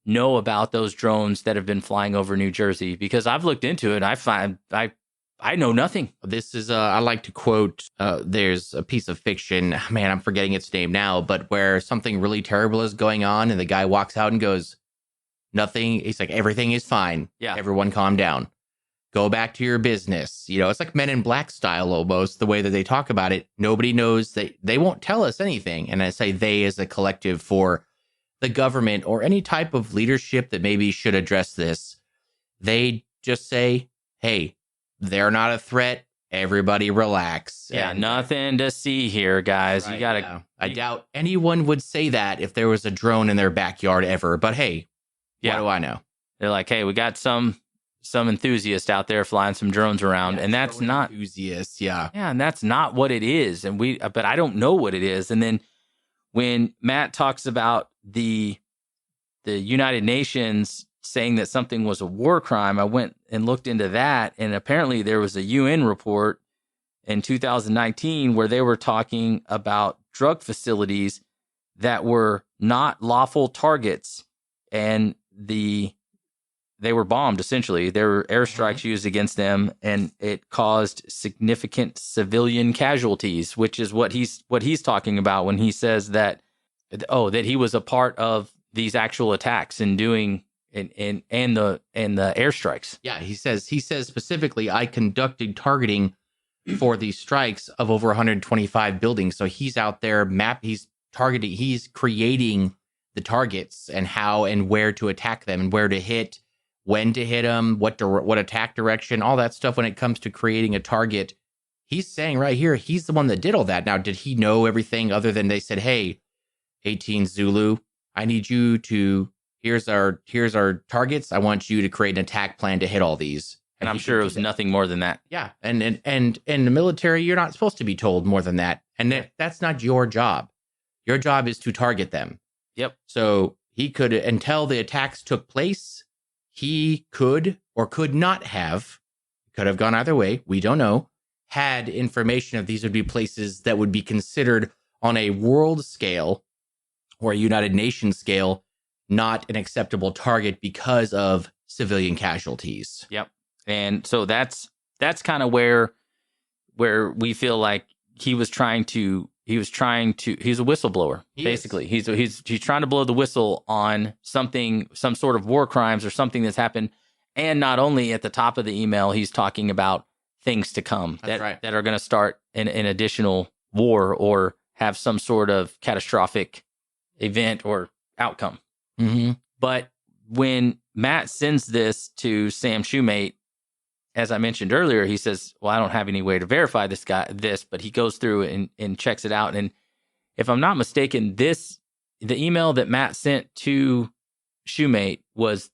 know about those drones that have been flying over New Jersey? Because I've looked into it. I know nothing. This is, I like to quote, there's a piece of fiction, man, I'm forgetting its name now, but where something really terrible is going on and the guy walks out and goes, nothing. He's like, everything is fine. Yeah. Everyone calm down. Go back to your business. You know, it's like Men in Black style almost, the way that they talk about it. Nobody knows that they won't tell us anything. And I say they as a collective for the government or any type of leadership that maybe should address this. They just say, hey, they're not a threat. Everybody relax. Yeah, nothing to see here, guys. Right, you got to. Yeah. I doubt anyone would say that if there was a drone in their backyard ever. But hey, what do I know? They're like, hey, we got some enthusiast out there flying some drones around, and that's not enthusiasts. Yeah, and that's not what it is. And but I don't know what it is. And then when Matt talks about the United Nations saying that something was a war crime, I went and looked into that, and apparently there was a UN report in 2019 where they were talking about drug facilities that were not lawful targets, and they were bombed, essentially. There were airstrikes used against them, and it caused significant civilian casualties, which is what he's talking about when he says that he was a part of these actual attacks and doing and the airstrikes. Yeah, he says specifically, I conducted targeting for these strikes of over 125 buildings. So he's out there he's targeting, he's creating the targets and how and where to attack them and where to hit, when to hit them, what attack direction, all that stuff when it comes to creating a target. He's saying right here, he's the one that did all that. Now, did he know everything other than they said, hey, 18 Zulu, I need you to, here's our targets. I want you to create an attack plan to hit all these. And I'm sure it was nothing more than that. Yeah. And in the military, you're not supposed to be told more than that. And that's not your job. Your job is to target them. Yep. So he could, until the attacks took place, he could or could not have, could have gone either way, we don't know, had information of these would be places that would be considered on a world scale or a United Nations scale not an acceptable target because of civilian casualties. Yep. And so that's kind of where we feel like he's a whistleblower, basically. He's trying to blow the whistle on some sort of war crimes or something that's happened. And not only at the top of the email, he's talking about things to come that are going to start an additional war or have some sort of catastrophic event or outcome. Mm-hmm. But when Matt sends this to Sam Shoemate, as I mentioned earlier, he says, well, I don't have any way to verify this, but he goes through and checks it out. And if I'm not mistaken, the email that Matt sent to Shoemate was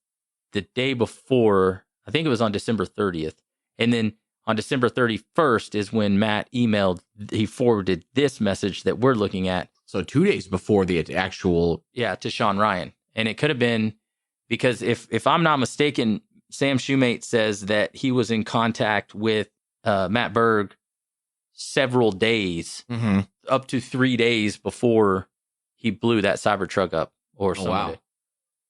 the day before. I think it was on December 30th. And then on December 31st is when Matt he forwarded this message that we're looking at. So 2 days before the actual... Yeah, to Shawn Ryan. And it could have been because if I'm not mistaken, Sam Shoemate says that he was in contact with Matt Berg several days, up to 3 days before he blew that Cybertruck up or something. Oh, wow.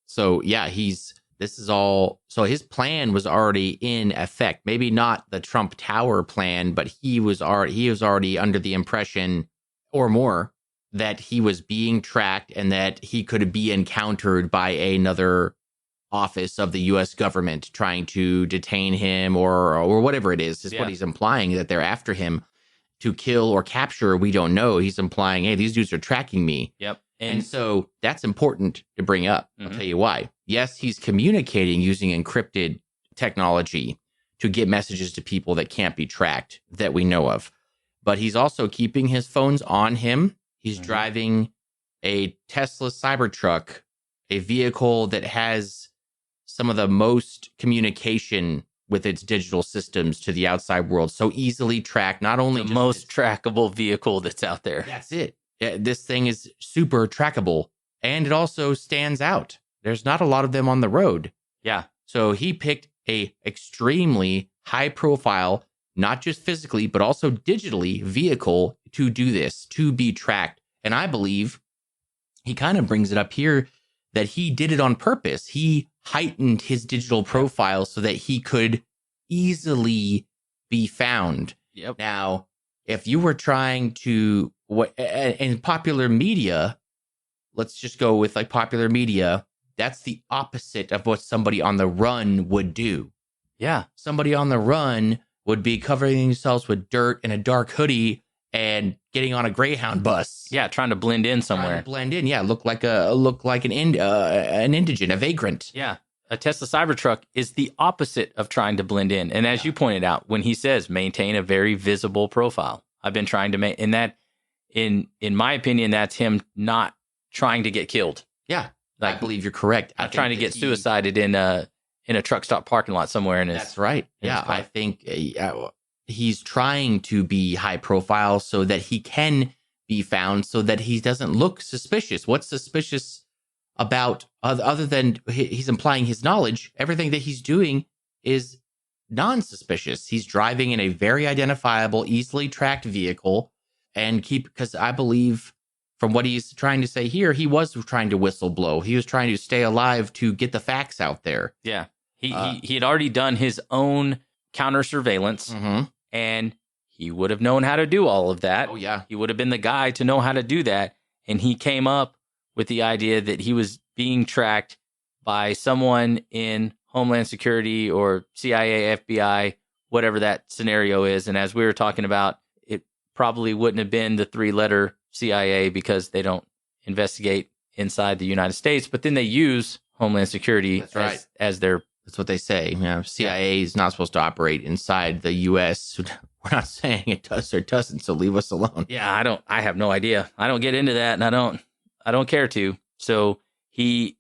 So, yeah, so his plan was already in effect. Maybe not the Trump Tower plan, but he was already under the impression or more that he was being tracked and that he could be encountered by another office of the U.S. government trying to detain him or whatever it is what he's implying, that they're after him to kill or capture. We don't know. He's implying, hey, these dudes are tracking me. Yep. And so that's important to bring up. I'll tell you why. Yes, he's communicating using encrypted technology to get messages to people that can't be tracked that we know of. But he's also keeping his phones on him. He's driving a Tesla Cybertruck, a vehicle that has some of the most communication with its digital systems to the outside world. So easily tracked, not only the most trackable vehicle that's out there. That's it. This thing is super trackable, and it also stands out. There's not a lot of them on the road. Yeah. So he picked a extremely high profile, not just physically, but also digitally vehicle to do this, to be tracked. And I believe he kind of brings it up here that he did it on purpose. He heightened his digital profile so that he could easily be found. Yep. Now, if you were trying to, in popular media, let's just go with like popular media, that's the opposite of what somebody on the run would do. Yeah. Somebody on the run would be covering themselves with dirt in a dark hoodie and getting on a Greyhound bus. Yeah, trying to blend in somewhere. Yeah, look like an indigent, a vagrant. Yeah. A Tesla Cybertruck is the opposite of trying to blend in. And as you pointed out, when he says maintain a very visible profile, I've been trying to make, and that, in my opinion, that's him not trying to get killed. Yeah, I believe you're correct. Not trying to get suicided in a truck stop parking lot somewhere. That's right. Yeah, I think he's trying to be high profile so that he can be found, so that he doesn't look suspicious. What's suspicious about, other than he's implying his knowledge? Everything that he's doing is non-suspicious. He's driving in a very identifiable, easily tracked vehicle, because I believe from what he's trying to say here, he was trying to whistleblow. He was trying to stay alive to get the facts out there. Yeah. He had already done his own counter surveillance, and he would have known how to do all of that. Oh, yeah. He would have been the guy to know how to do that. And he came up with the idea that he was being tracked by someone in Homeland Security or CIA, FBI, whatever that scenario is. And as we were talking about, it probably wouldn't have been the 3-letter CIA because they don't investigate inside the United States, but then they use Homeland Security as their... That's what they say. You know, CIA is not supposed to operate inside the U.S. We're not saying it does or doesn't, so leave us alone. Yeah, I have no idea. I don't get into that, and I don't care to. So he's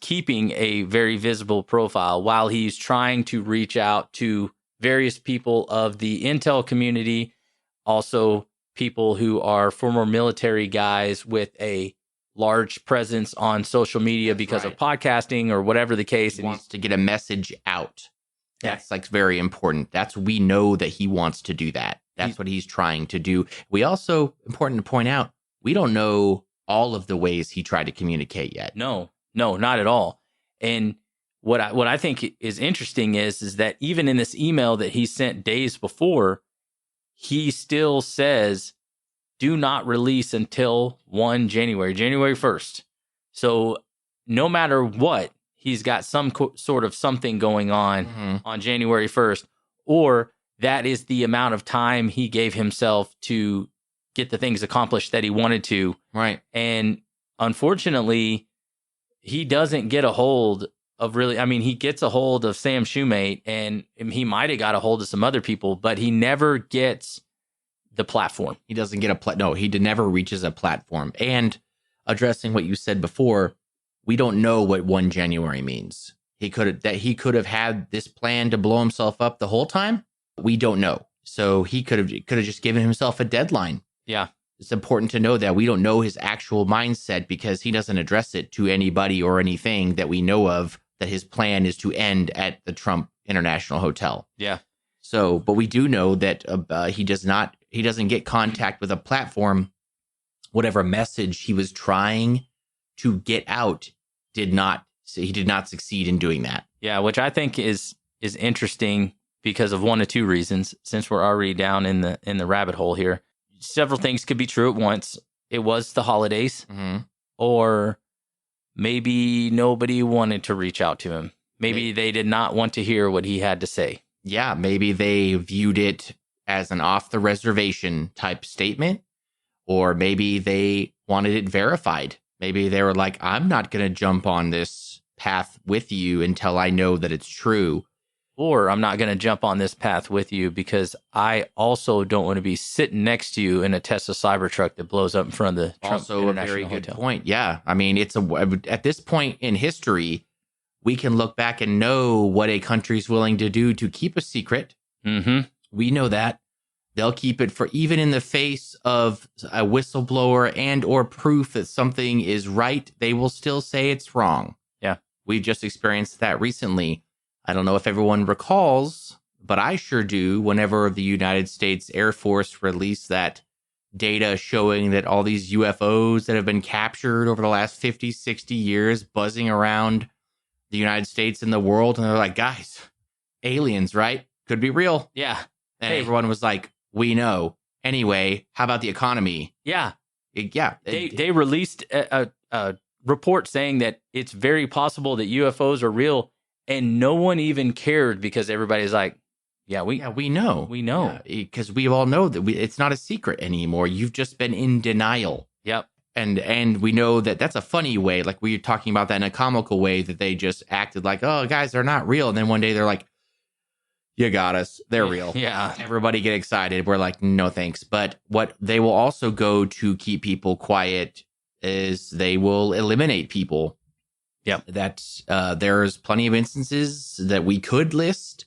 keeping a very visible profile while he's trying to reach out to various people of the intel community, also people who are former military guys with a large presence on social media because of podcasting or whatever the case. He wants to get a message out. That's like very important. We know that he wants to do that. That's what he's trying to do. We also, important to point out, we don't know all of the ways he tried to communicate yet. No, not at all. And what I think is interesting is that even in this email that he sent days before, he still says, do not release until January 1st. So no matter what, he's got some sort of something going on January 1st, or that is the amount of time he gave himself to get the things accomplished that he wanted to. Right. And unfortunately, he doesn't get a hold of he gets a hold of Sam Shoemate, and he might have got a hold of some other people, but he never gets the platform. He doesn't get he never reaches a platform. And addressing what you said before, we don't know what 1 January means. He could have had this plan to blow himself up the whole time. We don't know. So he could have just given himself a deadline. Yeah. It's important to know that we don't know his actual mindset because he doesn't address it to anybody or anything that we know of, that his plan is to end at the Trump International Hotel. Yeah. So, but we do know that he doesn't get contact with a platform. Whatever message he was trying to get out he did not succeed in doing that. Yeah, which I think is interesting because of one of two reasons, since we're already down in the rabbit hole here. Several things could be true at once. It was the holidays, or maybe nobody wanted to reach out to him. Maybe they did not want to hear what he had to say. Yeah, maybe they viewed it as an off the reservation type statement, or maybe they wanted it verified. Maybe they were like, I'm not going to jump on this path with you until I know that it's true. Or I'm not going to jump on this path with you because I also don't want to be sitting next to you in a Tesla Cybertruck that blows up in front of the Trump Also International a very Hotel. Good point. Yeah. I mean, at this point in history, we can look back and know what a country's willing to do to keep a secret. We know that. They'll keep it for even in the face of a whistleblower and or proof that something is right. They will still say it's wrong. Yeah. We've just experienced that recently. I don't know if everyone recalls, but I sure do, whenever the United States Air Force released that data showing that all these UFOs that have been captured over the last 50, 60 years buzzing around the United States and the world. And they're like, guys, aliens, right? Could be real. Yeah. And everyone was like, we know. Anyway, how about the economy? Yeah. Yeah. They released a report saying that it's very possible that UFOs are real. And no one even cared because everybody's like, we know. We know. Because we all know that it's not a secret anymore. You've just been in denial. Yep. And we know that that's a funny way. Like we were talking about that in a comical way, that they just acted like, oh, guys, they're not real. And then one day they're like, you got us. They're real. Yeah. Everybody get excited. We're like, no, thanks. But what they will also go to keep people quiet is they will eliminate people. Yeah, there's plenty of instances that we could list.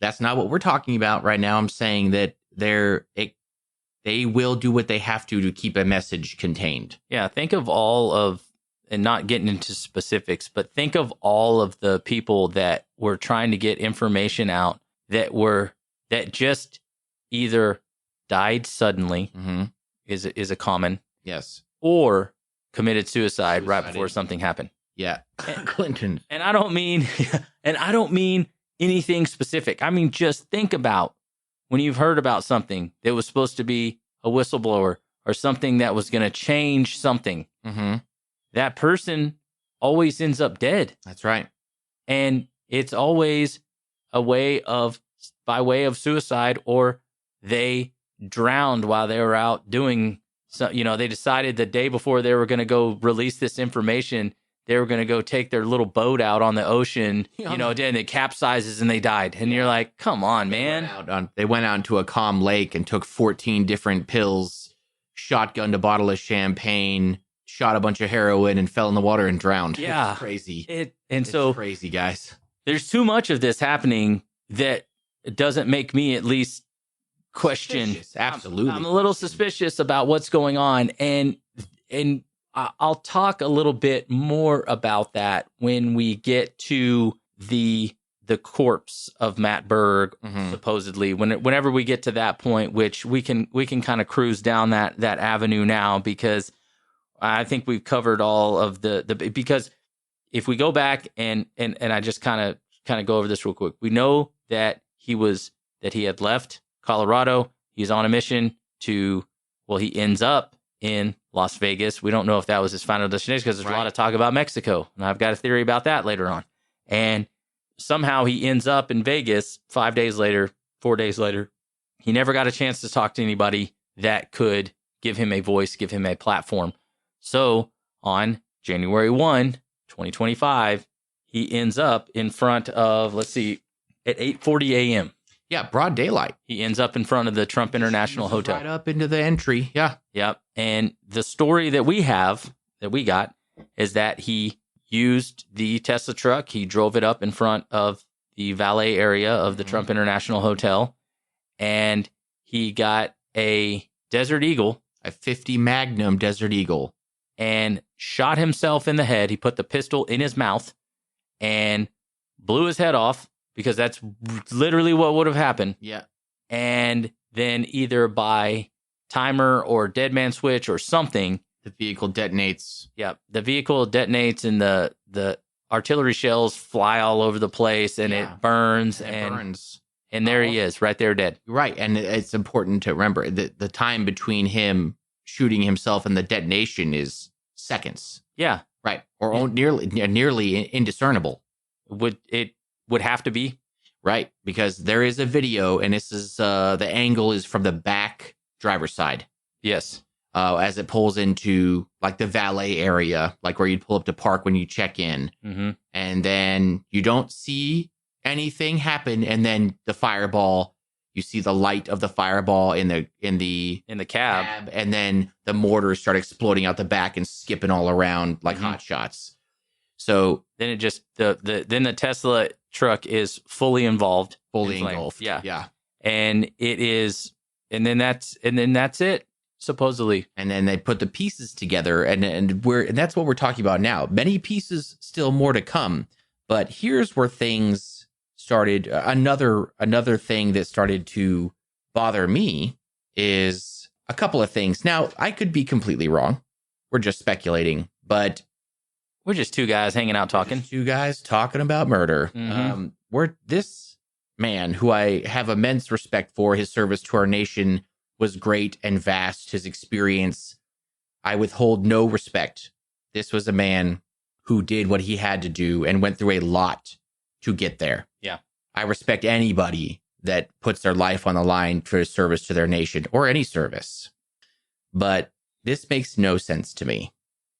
That's not what we're talking about right now. I'm saying that they will do what they have to keep a message contained. Yeah, think of all of, and not getting into specifics, but think of all of the people that were trying to get information out that just either died suddenly, is a common, yes, or committed suicide right before something happened. Yeah. Clinton. And I don't mean anything specific. I mean, just think about when you've heard about something that was supposed to be a whistleblower or something that was going to change something. That person always ends up dead. That's right. And it's always by way of suicide, or they drowned while they were out doing so. They decided the day before they were going to go release this information, they were going to go take their little boat out on the ocean, and it capsizes and they died. And you're like, come on, man. They went out into a calm lake and took 14 different pills, shotgunned a bottle of champagne, shot a bunch of heroin, and fell in the water and drowned. Yeah. It's crazy. It's crazy, guys. There's too much of this happening that doesn't make me at least question. Suspicious. Absolutely. I'm a little suspicious about what's going on. And I'll talk a little bit more about that when we get to the corpse of Matt Berg, supposedly. Whenever we get to that point, which we can kind of cruise down that avenue now, because I think we've covered all of the because if we go back and I just kind of go over this real quick, we know that he had left Colorado. He's on a mission he ends up in Las Vegas. We don't know if that was his final destination because there's a lot of talk about Mexico. And I've got a theory about that later on. And somehow he ends up in Vegas 4 days later. He never got a chance to talk to anybody that could give him a voice, give him a platform. So on January 1, 2025, he ends up in front of, at 8:40 a.m. Yeah, broad daylight. He ends up in front of the Trump International Hotel. Right up into the entry. Yeah. Yep. And the story that we got, is that he used the Tesla truck. He drove it up in front of the valet area of the Trump International Hotel. And he got a Desert Eagle. A 50 Magnum Desert Eagle. And shot himself in the head. He put the pistol in his mouth and blew his head off. Because that's literally what would have happened. Yeah. And then either by timer or dead man switch or something, the vehicle detonates. Yeah. The vehicle detonates and the artillery shells fly all over the place and it burns. And there he is, right there dead. Right. And it's important to remember that the time between him shooting himself and the detonation is seconds. Yeah. Right. Or nearly indiscernible. Would have to be. Right, because there is a video, and this is the angle is from the back driver's side. Yes. As it pulls into like the valet area, like where you'd pull up to park when you check in. Mm-hmm. And then you don't see anything happen, and then the fireball, you see the light of the fireball in the cab, and then the mortars start exploding out the back and skipping all around like hot shots. So then it just then the Tesla truck is fully engulfed. Yeah. And then that's it, supposedly. And then they put the pieces together and that's what we're talking about now. Many pieces, still more to come. But here's where things started. Another thing that started to bother me is a couple of things. Now, I could be completely wrong. We're just speculating, but we're just two guys hanging out talking. Two guys talking about murder. Mm-hmm. This man, who I have immense respect for, his service to our nation was great and vast. His experience, I withhold no respect. This was a man who did what he had to do and went through a lot to get there. Yeah. I respect anybody that puts their life on the line for service to their nation or any service. But this makes no sense to me.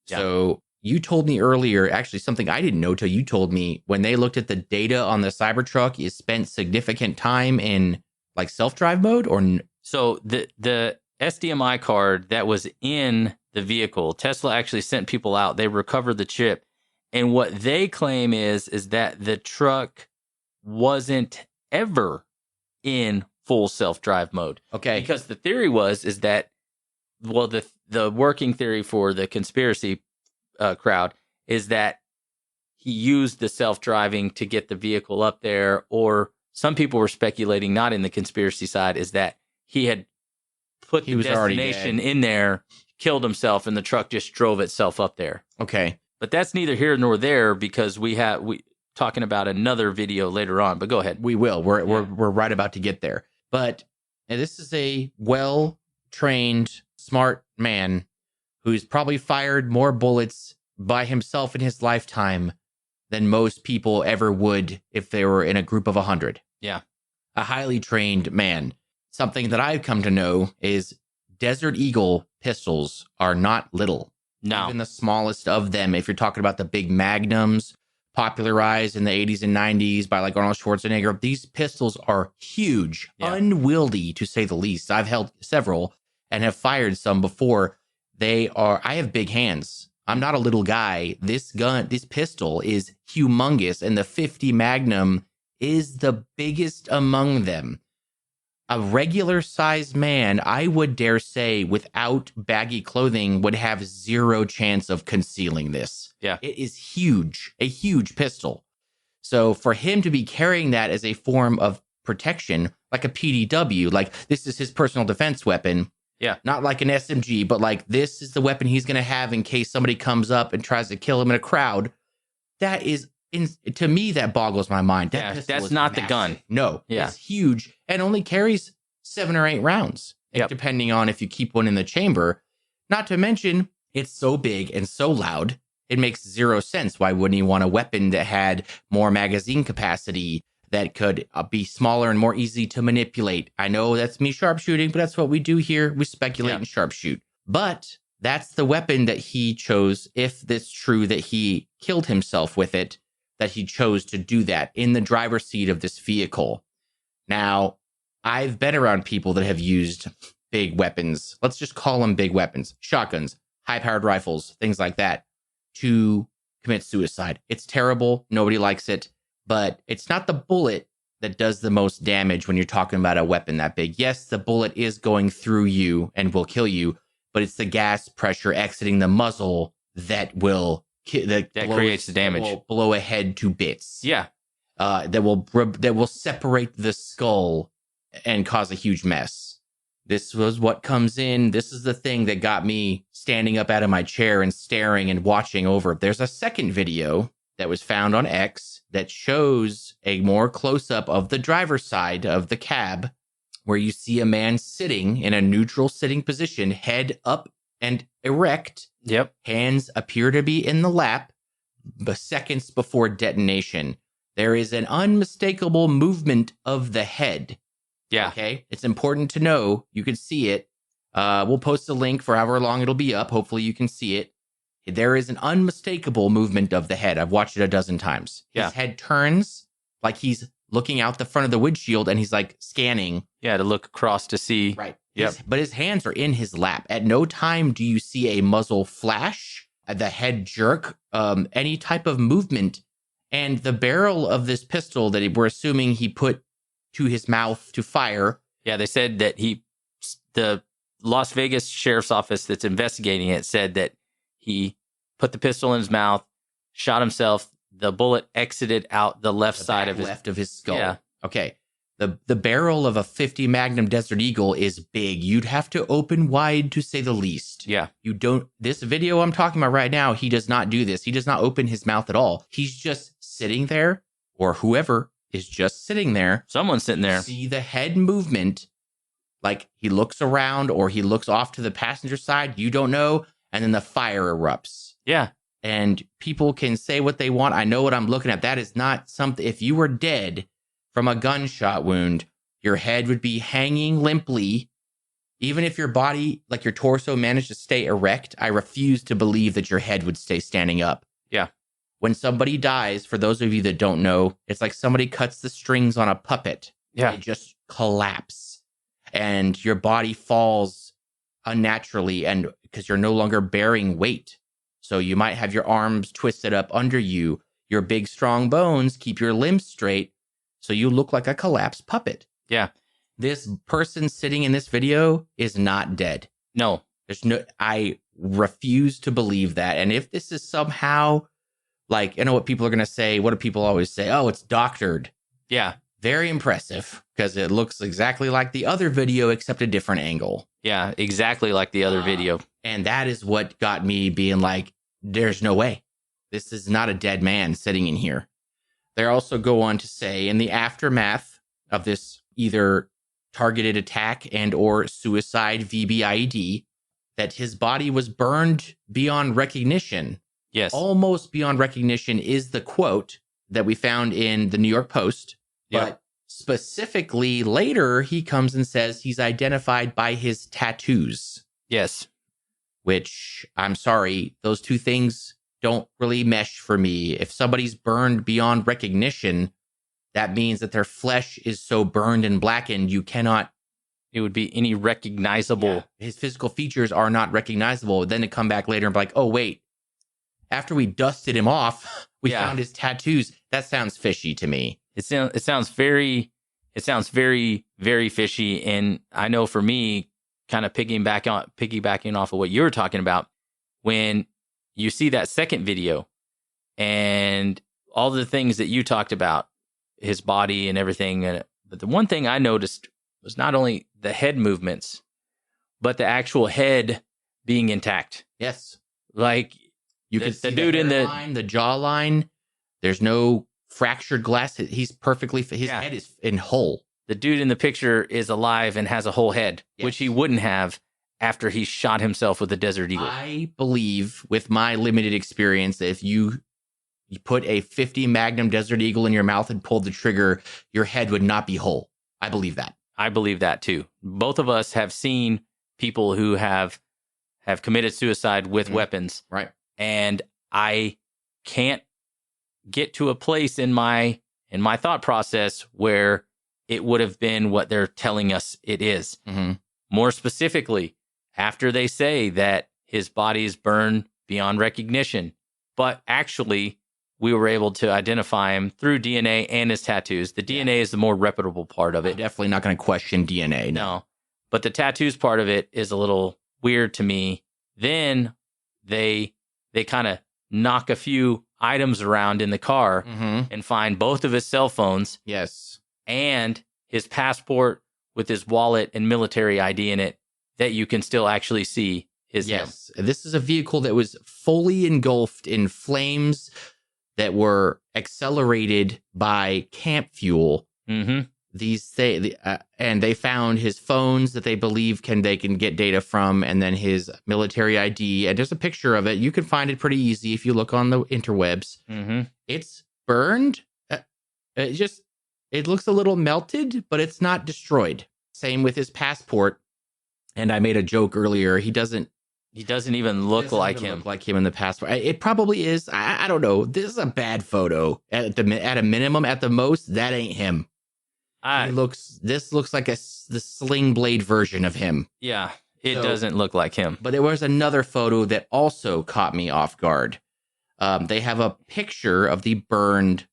Yeah. So you told me earlier, actually something I didn't know till you told me, when they looked at the data on the Cybertruck, you spent significant time in like self-drive mode So the SDMI card that was in the vehicle, Tesla actually sent people out. They recovered the chip. And what they claim is that the truck wasn't ever in full self-drive mode. Okay. Because the theory is that, well, the working theory for the conspiracy crowd is that he used the self-driving to get the vehicle up there, or some people were speculating, not in the conspiracy side, is that he had put the destination in there, killed himself, and the truck just drove itself up there. Okay. But that's neither here nor there, because we talking about another video later on, but go ahead. We will. We're right about to get there. But this is a well-trained, smart man who's probably fired more bullets by himself in his lifetime than most people ever would if they were in a group of 100. Yeah. A highly trained man. Something that I've come to know is Desert Eagle pistols are not little. No. Even the smallest of them, if you're talking about the big magnums popularized in the 80s and 90s by like Arnold Schwarzenegger, these pistols are huge, unwieldy to say the least. I've held several and have fired some before. I have big hands. I'm not a little guy. This pistol is humongous, and the 50 Magnum is the biggest among them. A regular sized man, I would dare say, without baggy clothing, would have zero chance of concealing this. Yeah. It is huge, a huge pistol. So for him to be carrying that as a form of protection, like a PDW, like this is his personal defense weapon. Yeah. Not like an SMG, but like this is the weapon he's going to have in case somebody comes up and tries to kill him in a crowd. That is, to me, that boggles my mind. That Yeah, pistol that's is not the massive. gun. No, Yeah. it's huge and only carries 7 or 8 rounds, Yep. depending on if you keep one in the chamber. Not to mention, it's so big and so loud, it makes zero sense. Why wouldn't you want a weapon that had more magazine capacity, that could be smaller and more easy to manipulate? I know that's me sharpshooting, but that's what we do here. We speculate and sharpshoot. But that's the weapon that he chose, if it's true that he killed himself with it, that he chose to do that in the driver's seat of this vehicle. Now, I've been around people that have used big weapons. Let's just call them big weapons, shotguns, high-powered rifles, things like that, to commit suicide. It's terrible. Nobody likes it. But it's not the bullet that does the most damage when you're talking about a weapon that big. Yes, the bullet is going through you and will kill you, but it's the gas pressure exiting the muzzle that will that creates the damage. That will blow a head to bits. Yeah. That will separate the skull and cause a huge mess. This was what comes in. This is the thing that got me standing up out of my chair and staring and watching over. There's a second video that was found on X that shows a more close-up of the driver's side of the cab, where you see a man sitting in a neutral sitting position, head up and erect. Yep. Hands appear to be in the lap, but seconds before detonation. There is an unmistakable movement of the head. Yeah. Okay. It's important to know. You can see it. We'll post a link for however long it'll be up. Hopefully you can see it. There is an unmistakable movement of the head. I've watched it a dozen times. Yeah. His head turns like he's looking out the front of the windshield and he's like scanning. Yeah, to look across to see. Right. Yep. But his hands are in his lap. At no time do you see a muzzle flash, the head jerk, any type of movement. And the barrel of this pistol that we're assuming he put to his mouth to fire. Yeah, they said that the Las Vegas Sheriff's Office that's investigating it said that he put the pistol in his mouth, shot himself. The bullet exited out the left side of his skull. Yeah. Okay. The barrel of a 50 Magnum Desert Eagle is big. You'd have to open wide, to say the least. Yeah. This video I'm talking about right now, he does not do this. He does not open his mouth at all. He's just sitting there, or whoever is just sitting there. Someone's sitting there. See the head movement, like he looks around or he looks off to the passenger side. You don't know. And then the fire erupts. Yeah. And people can say what they want. I know what I'm looking at. That is not something. If you were dead from a gunshot wound, your head would be hanging limply. Even if your body, like your torso, managed to stay erect, I refuse to believe that your head would stay standing up. Yeah. When somebody dies, for those of you that don't know, it's like somebody cuts the strings on a puppet. Yeah. They just collapse. And your body falls unnaturally, and because you're no longer bearing weight. So you might have your arms twisted up under you. Your big, strong bones keep your limbs straight. So you look like a collapsed puppet. Yeah. This person sitting in this video is not dead. No. I refuse to believe that. And if this is somehow, like, you know what people are going to say? What do people always say? Oh, it's doctored. Yeah. Very impressive, because it looks exactly like the other video, except a different angle. Yeah, exactly like the other video. And that is what got me being like, there's no way. This is not a dead man sitting in here. They also go on to say, in the aftermath of this either targeted attack and or suicide VBIED, that his body was burned beyond recognition. Yes. Almost beyond recognition is the quote that we found in the New York Post. Yep. But specifically later, he comes and says he's identified by his tattoos. Yes. Which, I'm sorry, those two things don't really mesh for me. If somebody's burned beyond recognition, that means that their flesh is so burned and blackened, you cannot... It would be any recognizable... Yeah, his physical features are not recognizable. Then to come back later and be like, oh, wait, after we dusted him off, we found his tattoos. That sounds fishy to me. It sounds very, very fishy. And I know for me, kind of piggybacking off of what you were talking about, when you see that second video and all the things that you talked about, his body and everything. But the one thing I noticed was not only the head movements, but the actual head being intact. Yes. Like you could see the dude in the jawline. There's no fractured glass. He's perfectly, his head is in whole. The dude in the picture is alive and has a whole head, which he wouldn't have after he shot himself with a Desert Eagle. I believe, with my limited experience, that if you put a 50 Magnum Desert Eagle in your mouth and pulled the trigger, your head would not be whole. I believe that. I believe that too. Both of us have seen people who have committed suicide with weapons. Right. And I can't get to a place in my thought process where it would have been what they're telling us it is. Mm-hmm. More specifically, after they say that his body is burned beyond recognition, but actually we were able to identify him through DNA and his tattoos. The DNA is the more reputable part of it. I'm definitely not going to question DNA. No. But the tattoos part of it is a little weird to me. Then they kind of knock a few items around in the car and find both of his cell phones. Yes. And his passport with his wallet and military ID in it that you can still actually see his name. Yes. This is a vehicle that was fully engulfed in flames that were accelerated by camp fuel. Mm-hmm. And they found his phones that they believe they can get data from, and then his military ID. And there's a picture of it. You can find it pretty easy if you look on the interwebs. Mm-hmm. It's burned. It looks a little melted, but it's not destroyed. Same with his passport. And I made a joke earlier. He doesn't even look like him. Look like him in the passport. It probably is. I don't know. This is a bad photo. At a minimum, at the most, that ain't him. This looks like the sling blade version of him. Yeah, it doesn't look like him. But there was another photo that also caught me off guard. They have a picture of the burned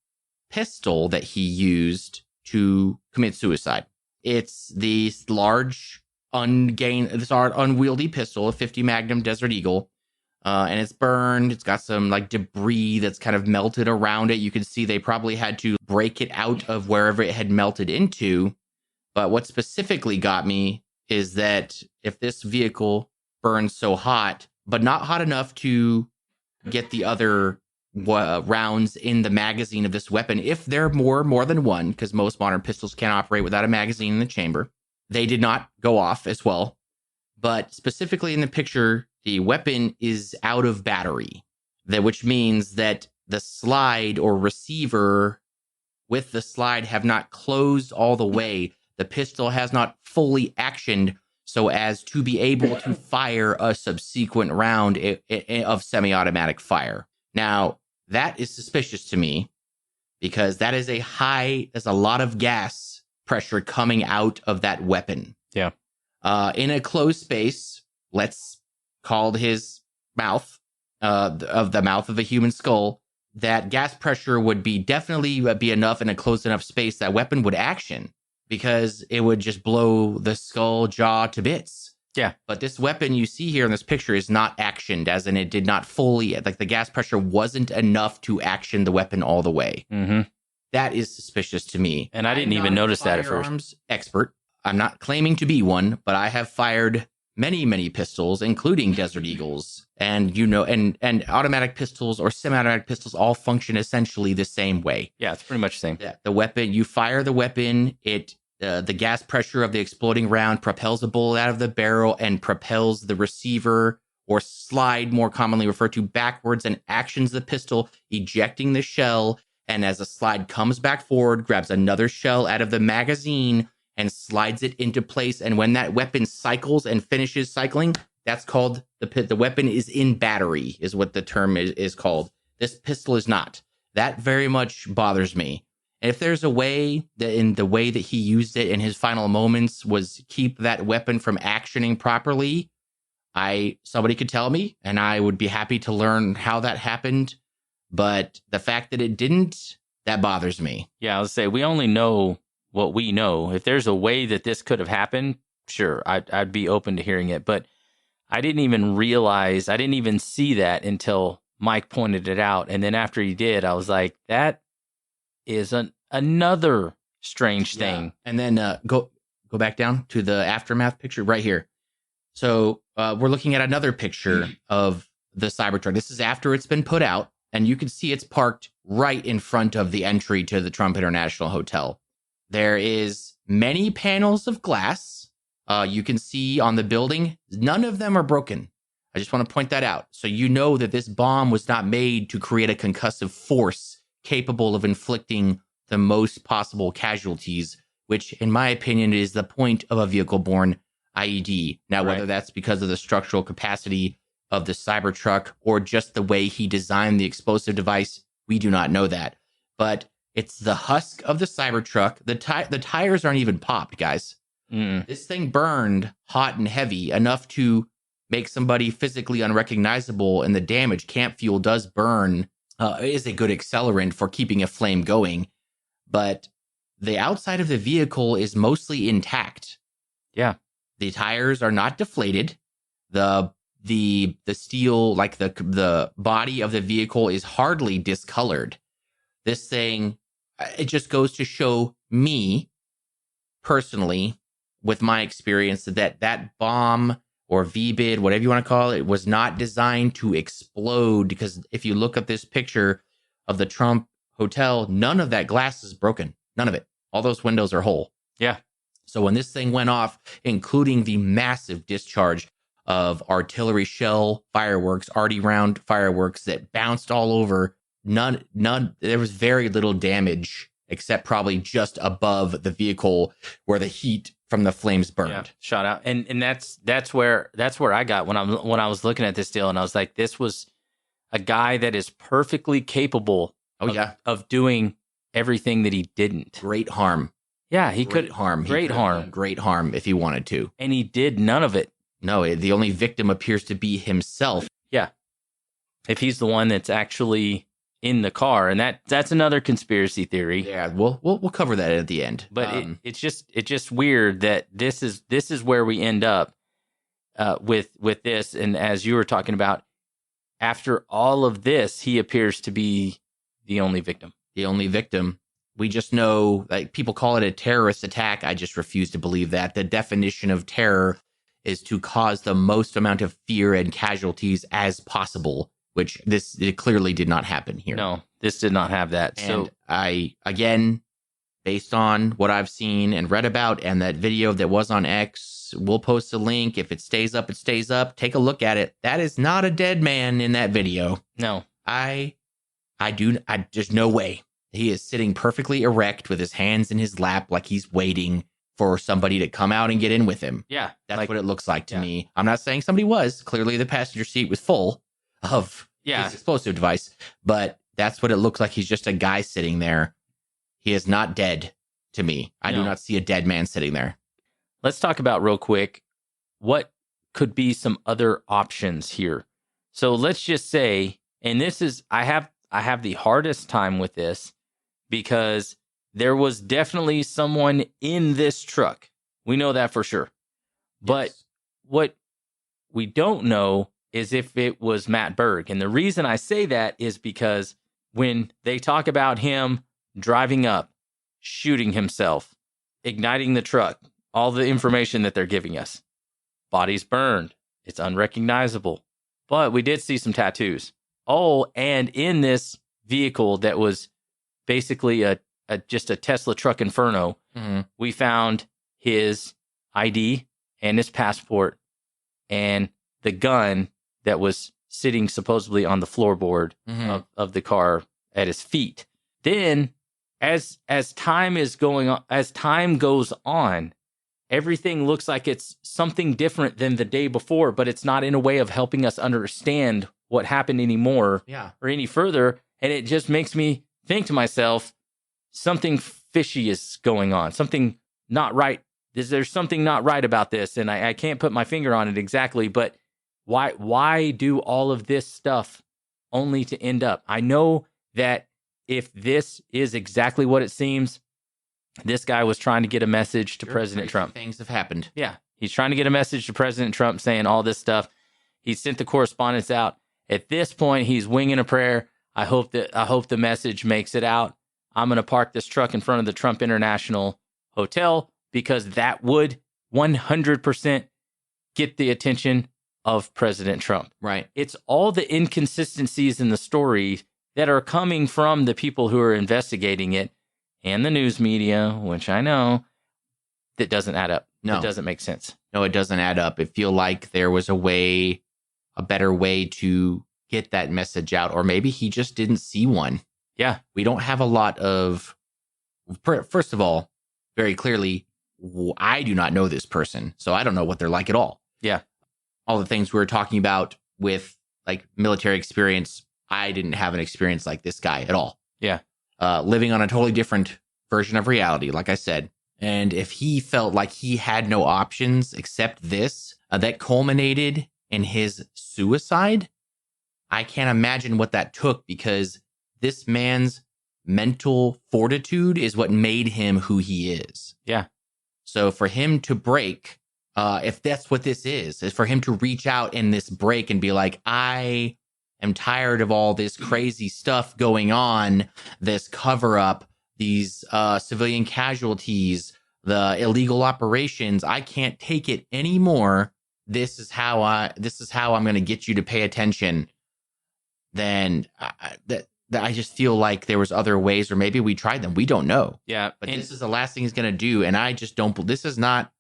pistol that he used to commit suicide. It's the large, unwieldy pistol, a 50 Magnum Desert Eagle. And it's burned. It's got some like debris that's kind of melted around it. You can see they probably had to break it out of wherever it had melted into. But what specifically got me is that if this vehicle burns so hot, but not hot enough to get the other rounds in the magazine of this weapon, if there are more than one, because most modern pistols can't operate without a magazine in the chamber, they did not go off as well. But specifically in the picture, the weapon is out of battery, which means that the slide or receiver with the slide have not closed all the way. The pistol has not fully actioned so as to be able to fire a subsequent round of semi-automatic fire. Now, that is suspicious to me because there's a lot of gas pressure coming out of that weapon. Yeah. In a closed space, let's call his mouth, of the mouth of a human skull, that gas pressure would definitely be enough in a closed enough space that weapon would action because it would just blow the skull jaw to bits. Yeah. But this weapon you see here in this picture is not actioned, as in it did not fully, like the gas pressure wasn't enough to action the weapon all the way. Mm-hmm. That is suspicious to me. And I didn't even notice that at first. Expert. I'm not claiming to be one, but I have fired many, many pistols, including Desert Eagles. And, and automatic pistols or semi-automatic pistols all function essentially the same way. Yeah, it's pretty much the same. Yeah, the weapon, you fire the weapon, the gas pressure of the exploding round propels a bullet out of the barrel and propels the receiver or slide, more commonly referred to, backwards and actions the pistol, ejecting the shell. And as the slide comes back forward, grabs another shell out of the magazine and slides it into place. And when that weapon cycles and finishes cycling, that's called the weapon is in battery, is what the term is called. This pistol is not. That very much bothers me. And if there's a way that in the way that he used it in his final moments was keep that weapon from actioning properly, somebody could tell me, and I would be happy to learn how that happened. But the fact that it didn't, that bothers me. Yeah, I would say we only know what we know. If there's a way that this could have happened, sure, I'd be open to hearing it. But I didn't even see that until Mike pointed it out. And then after he did, I was like, that is another strange thing. And then go back down to the aftermath picture right here. So we're looking at another picture of the Cybertruck. This is after it's been put out. and you can see it's parked right in front of the entry to the Trump International Hotel. There is many panels of glass. You can see on the building, none of them are broken. I just want to point that out. So you know that this bomb was not made to create a concussive force capable of inflicting the most possible casualties, which in my opinion is the point of a vehicle-borne IED. Now, whether that's because of the structural capacity of the Cybertruck or just the way he designed the explosive device, we do not know that. But it's the husk of the Cybertruck. The tires aren't even popped, guys. This thing burned hot and heavy enough to make somebody physically unrecognizable, and the damage, camp fuel does burn, is a good accelerant for keeping a flame going. But the outside of the vehicle is mostly intact. Yeah. The tires are not deflated. The steel, like the body of the vehicle, is hardly discolored. This thing, it just goes to show me personally, with my experience, that bomb or VBID, whatever you want to call it, was not designed to explode. Because if you look at this picture of the Trump Hotel, none of that glass is broken. None of it. All those windows are whole. Yeah. So when this thing went off, including the massive discharge of artillery shell fireworks, arty round fireworks that bounced all over, none, there was very little damage except probably just above the vehicle where the heat from the flames burned. Yeah, shot out. And that's where I got when I was looking at this deal, and I was like, this was a guy that is perfectly capable of doing everything that he didn't. Great harm. Yeah, he could harm. Great harm. Great harm if he wanted to. And he did none of it. No, the only victim appears to be himself. Yeah. If he's the one that's actually in the car, and that's another conspiracy theory. Yeah, we'll cover that at the end. But it's just weird that this is where we end up with this. And as you were talking about, after all of this, he appears to be the only victim. The only victim. We just know, like, people call it a terrorist attack. I just refuse to believe that. The definition of terror is to cause the most amount of fear and casualties as possible, which it clearly did not happen here. No, this did not have that. And so I, again, based on what I've seen and read about and that video that was on X, we'll post a link. If it stays up, it stays up. Take a look at it. That is not a dead man in that video. No. There's no way. He is sitting perfectly erect with his hands in his lap like he's waiting for somebody to come out and get in with him. Yeah. That's what it looks like to me. I'm not saying somebody was. Clearly the passenger seat was full of his explosive device, but that's what it looks like. He's just a guy sitting there. He is not dead to me. I do not see a dead man sitting there. Let's talk about real quick what could be some other options here. So let's just say, and this is, I have the hardest time with this because there was definitely someone in this truck. We know that for sure. But what we don't know is if it was Matt Berg. And the reason I say that is because when they talk about him driving up, shooting himself, igniting the truck, all the information that they're giving us, body's burned, it's unrecognizable. But we did see some tattoos. Oh, and in this vehicle that was basically just a Tesla truck inferno, we found his ID and his passport and the gun that was sitting supposedly on the floorboard of the car at his feet. Then, as time goes on, everything looks like it's something different than the day before, but it's not in a way of helping us understand what happened anymore or any further. And it just makes me think to myself, something fishy is going on, something not right. There's something not right about this. And I can't put my finger on it exactly, but why do all of this stuff only to end up? I know that if this is exactly what it seems, this guy was trying to get a message to President Trump. Things have happened. Yeah. He's trying to get a message to President Trump saying all this stuff. He sent the correspondence out. At this point, he's winging a prayer. I hope the message makes it out. I'm going to park this truck in front of the Trump International Hotel because that would 100% get the attention of President Trump. Right. It's all the inconsistencies in the story that are coming from the people who are investigating it and the news media, which I know, that doesn't add up. No. It doesn't make sense. No, it doesn't add up. It feel like there was a better way to get that message out, or maybe he just didn't see one. Yeah. We don't have a lot of, first of all, very clearly, I do not know this person, so I don't know what they're like at all. Yeah. All the things we were talking about with like military experience, I didn't have an experience like this guy at all. Yeah. Living on a totally different version of reality, like I said. And if he felt like he had no options except this, that culminated in his suicide, I can't imagine what that took, because this man's mental fortitude is what made him who he is. Yeah. So for him to break, if that's what this is for him to reach out in this break and be like, I am tired of all this crazy stuff going on, this cover up, these civilian casualties, the illegal operations. I can't take it anymore. This is how I'm going to get you to pay attention. Then I just feel like there was other ways, or maybe we tried them. We don't know. Yeah. But this is the last thing he's going to do. And I just don't, this is not,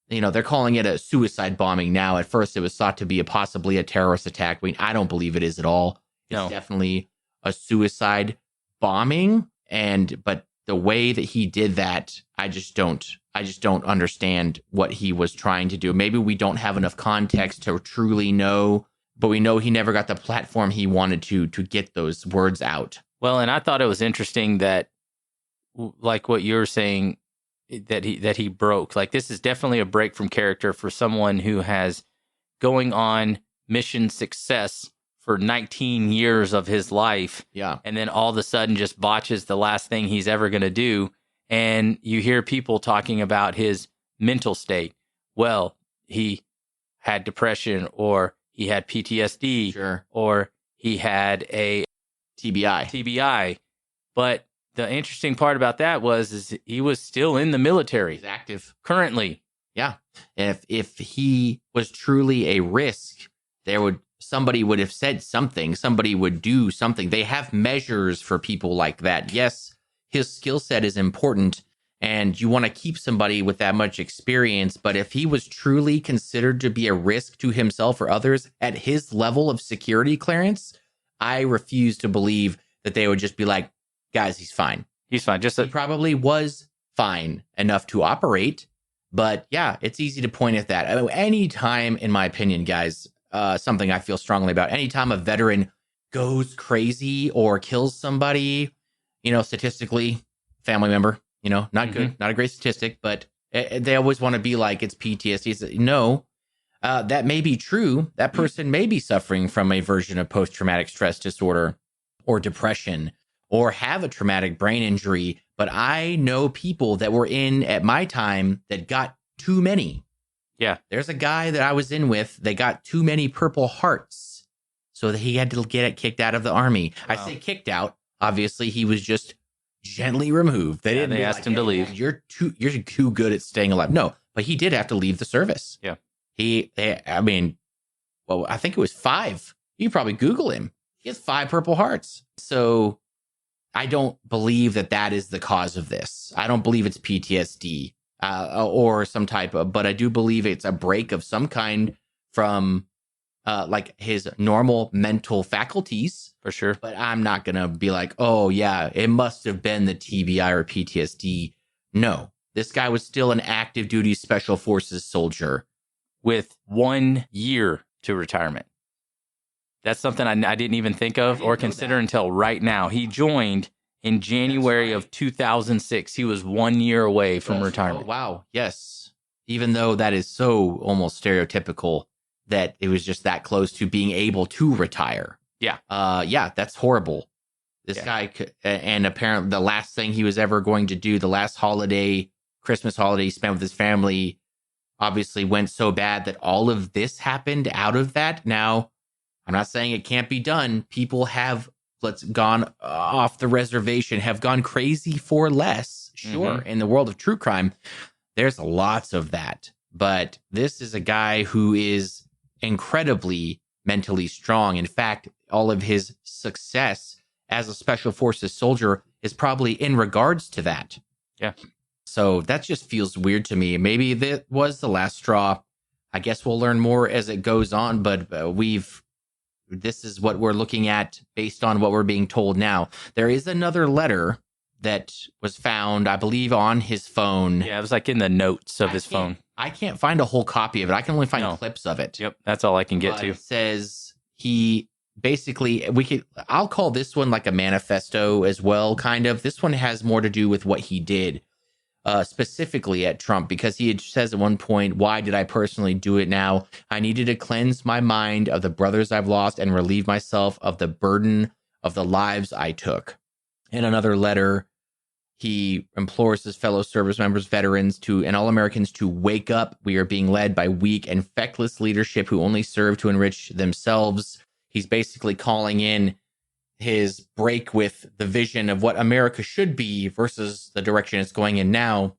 they're calling it a suicide bombing now. At first it was thought to be possibly a terrorist attack. I don't believe it is at all. It's definitely a suicide bombing. But the way that he did that, I just don't understand what he was trying to do. Maybe we don't have enough context to truly know, but we know he never got the platform he wanted to get those words out. Well, and I thought it was interesting that, like what you're saying, that he broke. Like, this is definitely a break from character for someone who has going on mission success for 19 years of his life. Yeah. And then all of a sudden just botches the last thing he's ever going to do. And you hear people talking about his mental state. Well, he had depression, or he had PTSD, sure, or he had a TBI. But the interesting part about that is he was still in the military. He's active currently. Yeah. If he was truly a risk, somebody would have said something. Somebody would do something. They have measures for people like that. Yes, his skill set is important, and you want to keep somebody with that much experience. But if he was truly considered to be a risk to himself or others at his level of security clearance, I refuse to believe that they would just be like, guys, he's fine. He's fine. He probably was fine enough to operate. But yeah, it's easy to point at that. Anytime, in my opinion, guys, something I feel strongly about, anytime a veteran goes crazy or kills somebody, statistically, family member, not good, not a great statistic, but they always want to be like, it's PTSD. No, that may be true. That person may be suffering from a version of post-traumatic stress disorder or depression, or have a traumatic brain injury. But I know people that were in at my time that got too many. Yeah. There's a guy that I was in with that got too many Purple Hearts, so that he had to get it kicked out of the Army. Wow. I say kicked out. Obviously, he was just gently removed. They asked him to leave. You're too good at staying alive. No, but he did have to leave the service. Yeah. I think it was 5. You probably Google him. He has 5 Purple Hearts. So I don't believe that is the cause of this. I don't believe it's PTSD or some type of, but I do believe it's a break of some kind from like his normal mental faculties. For sure. But I'm not going to be like, oh yeah, it must have been the TBI or PTSD. No, this guy was still an active duty special forces soldier with 1 year to retirement. That's something I didn't even think of or consider until right now. He joined in January of 2006. He was 1 year away from retirement. Oh, wow. Yes. Even though that is so almost stereotypical that it was just that close to being able to retire. Yeah. Yeah, that's horrible. This guy, and apparently the last thing he was ever going to do, the last Christmas holiday he spent with his family, obviously went so bad that all of this happened out of that. Now, I'm not saying it can't be done. People have gone off the reservation, have gone crazy for less. Sure, in the world of true crime, there's lots of that. But this is a guy who is incredibly mentally strong. In fact, all of his success as a special forces soldier is probably in regards to that. Yeah. So that just feels weird to me. Maybe that was the last straw. I guess we'll learn more as it goes on, but this is what we're looking at based on what we're being told now. There is another letter that was found, I believe, on his phone. Yeah, it was like in the notes of his phone. I can't find a whole copy of it. I can only find clips of it. Yep, that's all I can get to. It says he basically, I'll call this one like a manifesto as well, kind of. This one has more to do with what he did. Specifically at Trump, because he says at one point, why did I personally do it now? I needed to cleanse my mind of the brothers I've lost and relieve myself of the burden of the lives I took. In another letter, he implores his fellow service members, veterans, and all Americans to wake up. We are being led by weak and feckless leadership who only serve to enrich themselves. He's basically calling in his break with the vision of what America should be versus the direction it's going in now.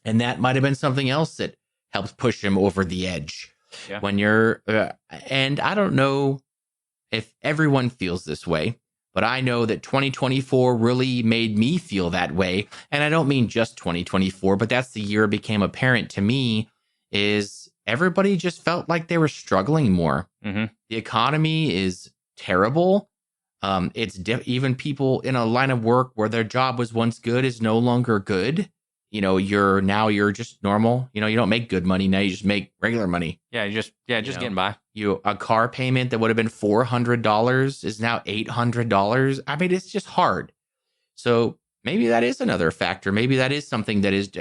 And that might have been something else that helped push him over the edge. Yeah. When you're, and I don't know if everyone feels this way, but I know that 2024 really made me feel that way. And I don't mean just 2024, but that's the year it became apparent to me is everybody just felt like they were struggling more. Mm-hmm. The economy is terrible. Even people in a line of work where their job was once good is no longer good. You know, you're just normal. You know, you don't make good money now. You just make regular money. Yeah, just getting by. A car payment that would have been $400 is now $800. I mean, it's just hard. So maybe that is another factor. Maybe that is something that is.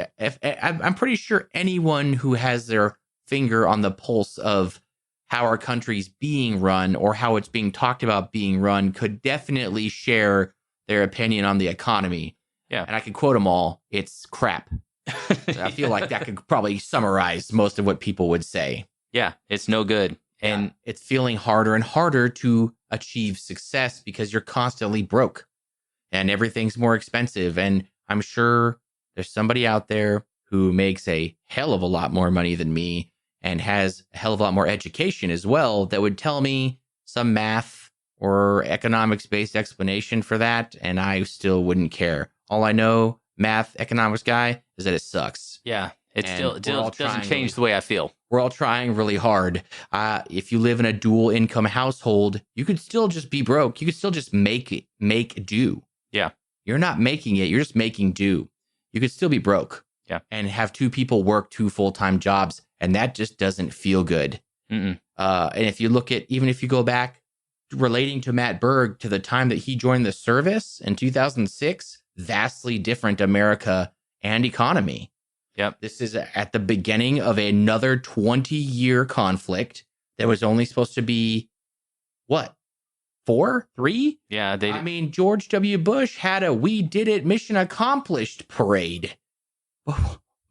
I'm pretty sure anyone who has their finger on the pulse of how our country's being run or how it's being talked about being run could definitely share their opinion on the economy. Yeah. And I can quote them all. It's crap. I feel like that could probably summarize most of what people would say. Yeah, it's no good. And it's feeling harder and harder to achieve success because you're constantly broke and everything's more expensive. And I'm sure there's somebody out there who makes a hell of a lot more money than me and has a hell of a lot more education as well that would tell me some math or economics-based explanation for that, and I still wouldn't care. All I know, math, economics guy, is that it sucks. Yeah, it still doesn't change the way I feel. We're all trying really hard. If you live in a dual income household, you could still just be broke. You could still just make do. Yeah. You're not making it. You're just making do. You could still be broke. Yeah. And have two people work 2 full-time jobs. And that just doesn't feel good. And if you look at, even if you go back relating to Matt Berg to the time that he joined the service in 2006, vastly different America and economy. Yep. This is at the beginning of another 20-year conflict that was only supposed to be, what, 4, 3? Yeah. I mean, George W. Bush had a "we did it, mission accomplished" parade.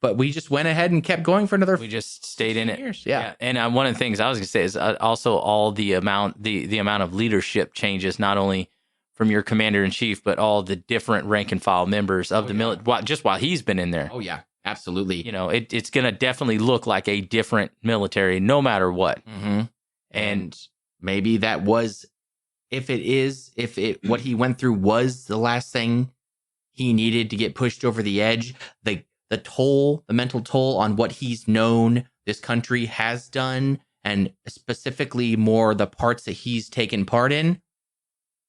But we just went ahead and kept going for another. We just stayed in it. Years. Yeah. And one of the things I was going to say is also all the amount of leadership changes, not only from your commander in chief, but all the different rank and file members of the military. Just while he's been in there. Oh yeah, absolutely. You know, it's going to definitely look like a different military, no matter what. Mm-hmm. And maybe that was, what he went through was the last thing he needed to get pushed over the edge. The mental toll on what he's known this country has done, and specifically more the parts that he's taken part in.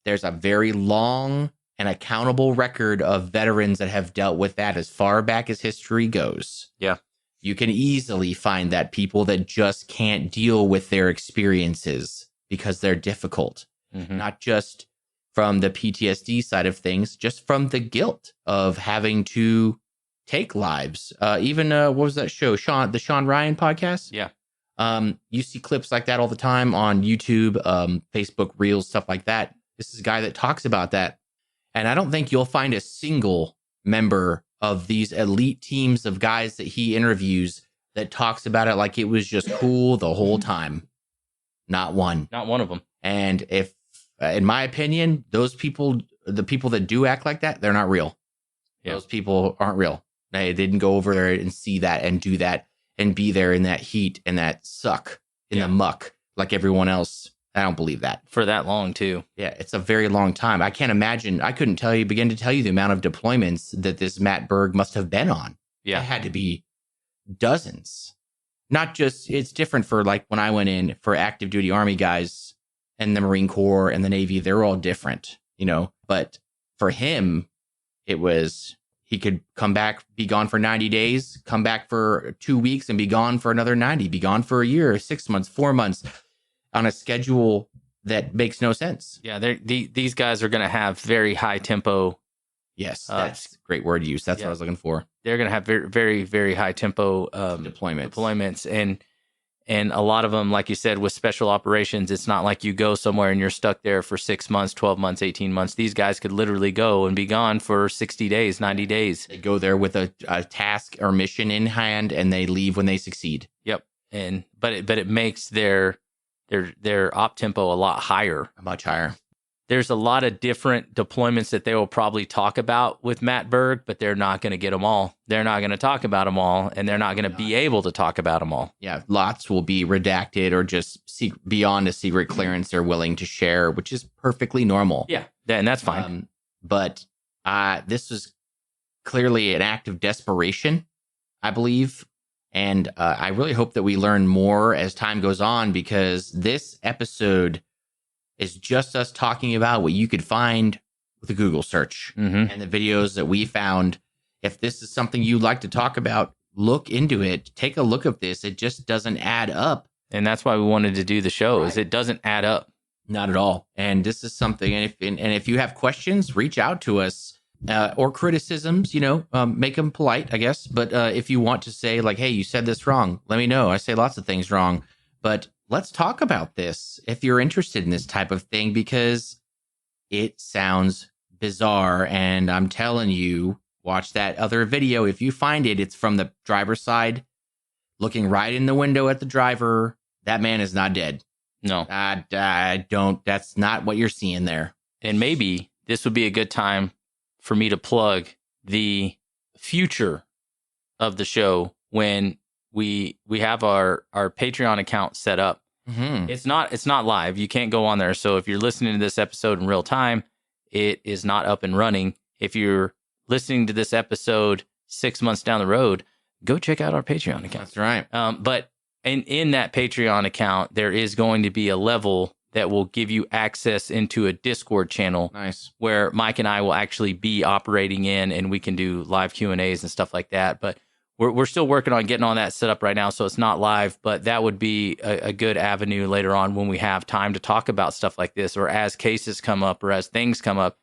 There's a very long and accountable record of veterans that have dealt with that as far back as history goes. Yeah. You can easily find that people that just can't deal with their experiences because they're difficult, not just from the PTSD side of things, just from the guilt of having to take lives. Even what was that show? The Shawn Ryan podcast? Yeah. You see clips like that all the time on YouTube, Facebook Reels, stuff like that. This is a guy that talks about that. And I don't think you'll find a single member of these elite teams of guys that he interviews that talks about it like it was just cool the whole time. Not one. Not one of them. And if, in my opinion, those people, the people that do act like that, they're not real. Yeah. Those people aren't real. They didn't go over there and see that and do that and be there in that heat and that suck in the muck like everyone else. I don't believe that. For that long, too. Yeah, it's a very long time. I can't imagine. I couldn't begin to tell you the amount of deployments that this Matt Berg must have been on. Yeah. It had to be dozens. Not just, it's different for like when I went in for active duty Army guys and the Marine Corps and the Navy, they're all different, you know. But for him, it was, he could come back, be gone for 90 days, come back for 2 weeks and be gone for another 90, be gone for a year, 6 months, 4 months on a schedule that makes no sense. Yeah, these guys are going to have very high tempo. Yes, that's a great word use. That's what I was looking for. They're going to have very, very, very high tempo deployments. And a lot of them, like you said, with special operations, it's not like you go somewhere and you're stuck there for 6 months, 12 months, 18 months. These guys could literally go and be gone for 60 days, 90 days. They go there with a task or mission in hand, and they leave when they succeed. Yep. But it makes their op tempo a lot higher. Much higher. There's a lot of different deployments that they will probably talk about with Matt Berg, but they're not going to get them all. They're not going to talk about them all, and they're not going to be able to talk about them all. Yeah, lots will be redacted or just beyond a secret clearance they're willing to share, which is perfectly normal. Yeah, and that's fine. But this was clearly an act of desperation, I believe. And I really hope that we learn more as time goes on, because this episode is just us talking about what you could find with a Google search and the videos that we found. If this is something you'd like to talk about, look into it. Take a look at this. It just doesn't add up. And that's why we wanted to do the show, is it doesn't add up. Not at all. And this is something, and if you have questions, reach out to us. Or criticisms, make them polite, I guess. But if you want to say like, hey, you said this wrong, let me know. I say lots of things wrong. But let's talk about this if you're interested in this type of thing, because it sounds bizarre. And I'm telling you, watch that other video. If you find it, it's from the driver's side, looking right in the window at the driver. That man is not dead. No. That's not what you're seeing there. And maybe this would be a good time for me to plug the future of the show when we have our Patreon account set up. It's not live. You can't go on there. So if you're listening to this episode in real time, it is not up and running. If you're listening to this episode 6 months down the road, go check out our Patreon account. That's right. But in that Patreon account, there is going to be a level that will give you access into a Discord channel. Nice. Where Mike and I will actually be operating in, and we can do live Q&As and stuff like that. But we're still working on getting all that set up right now, so it's not live, but that would be a good avenue later on when we have time to talk about stuff like this, or as cases come up or as things come up.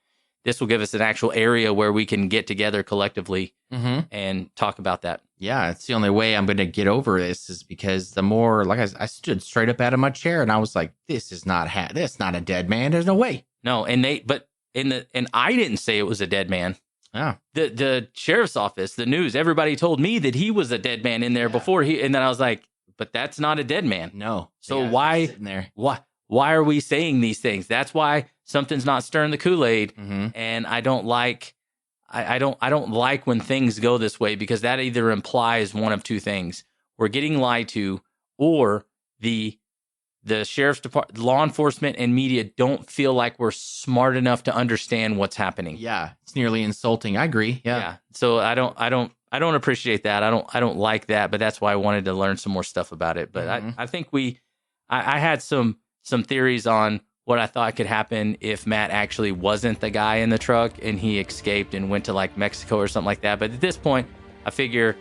This will give us an actual area where we can get together collectively and talk about that. Yeah, it's the only way I'm going to get over this, is because the more, like I stood straight up out of my chair and I was like, this is not that's not a dead man. There's no way. No, and I didn't say it was a dead man. Yeah. The sheriff's office, the news, everybody told me that he was a dead man in there before and then I was like, but that's not a dead man. No. So why are we saying these things? That's why something's not stirring the Kool-Aid. And I don't like when things go this way, because that either implies one of two things: we're getting lied to, or the sheriff's department, law enforcement, and media don't feel like we're smart enough to understand what's happening. Yeah, it's nearly insulting. I agree. Yeah. So I don't appreciate that. I don't like that. But that's why I wanted to learn some more stuff about it. But I think I had some theories on what I thought could happen if Matt actually wasn't the guy in the truck and he escaped and went to like Mexico or something like that. But at this point, I figure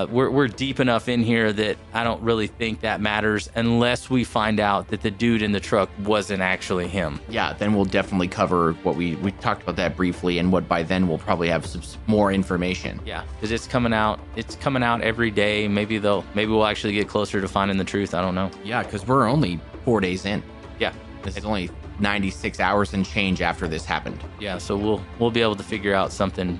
we're deep enough in here that I don't really think that matters, unless we find out that the dude in the truck wasn't actually him. Yeah, then we'll definitely cover what we talked about that briefly, and what by then we'll probably have some more information. Yeah, because it's coming out every day. Maybe we'll actually get closer to finding the truth. I don't know. Yeah, because we're only 4 days in. Yeah. This is only 96 hours and change after this happened. Yeah, so we'll be able to figure out something.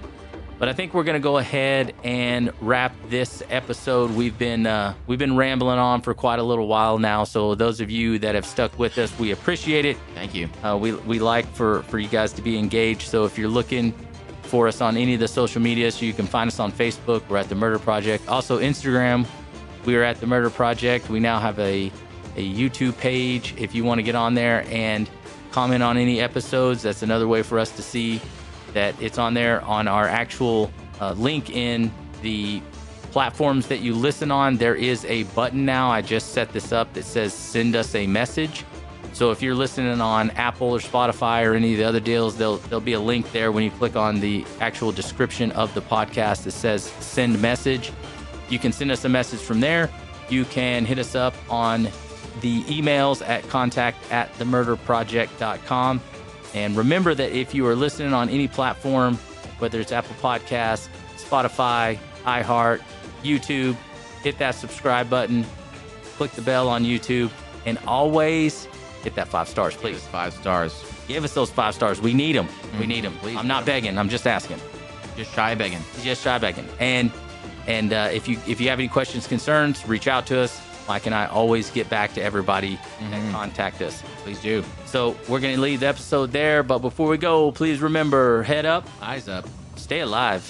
But I think we're going to go ahead and wrap this episode. We've been rambling on for quite a little while now. So those of you that have stuck with us, we appreciate it. Thank you. We like for you guys to be engaged. So if you're looking for us on any of the social media, so you can find us on Facebook, we're at The Murder Project. Also Instagram, we are at The Murder Project. We now have a a YouTube page if you want to get on there and comment on any episodes. That's another way for us to see that it's on there. On our actual link in the platforms that you listen on, there is a button now. I just set this up that says send us a message. So if you're listening on Apple or Spotify or any of the other deals, there'll be a link there when you click on the actual description of the podcast that says send message. You can send us a message from there. You can hit us up on the emails at contact@themurderproject.com. And remember that if you are listening on any platform, whether it's Apple Podcasts, Spotify, iHeart, YouTube, hit that subscribe button, click the bell on YouTube, and always hit that 5 stars, please. Give us 5 stars. Give us those 5 stars. We need them. We need them. Please. I'm not begging. I'm just asking. Just shy begging. Just shy begging. And if you have any questions, concerns, reach out to us. Mike and I always get back to everybody that contact us. Please do. So we're going to leave the episode there. But before we go, please remember, head up, Eyes up. stay alive.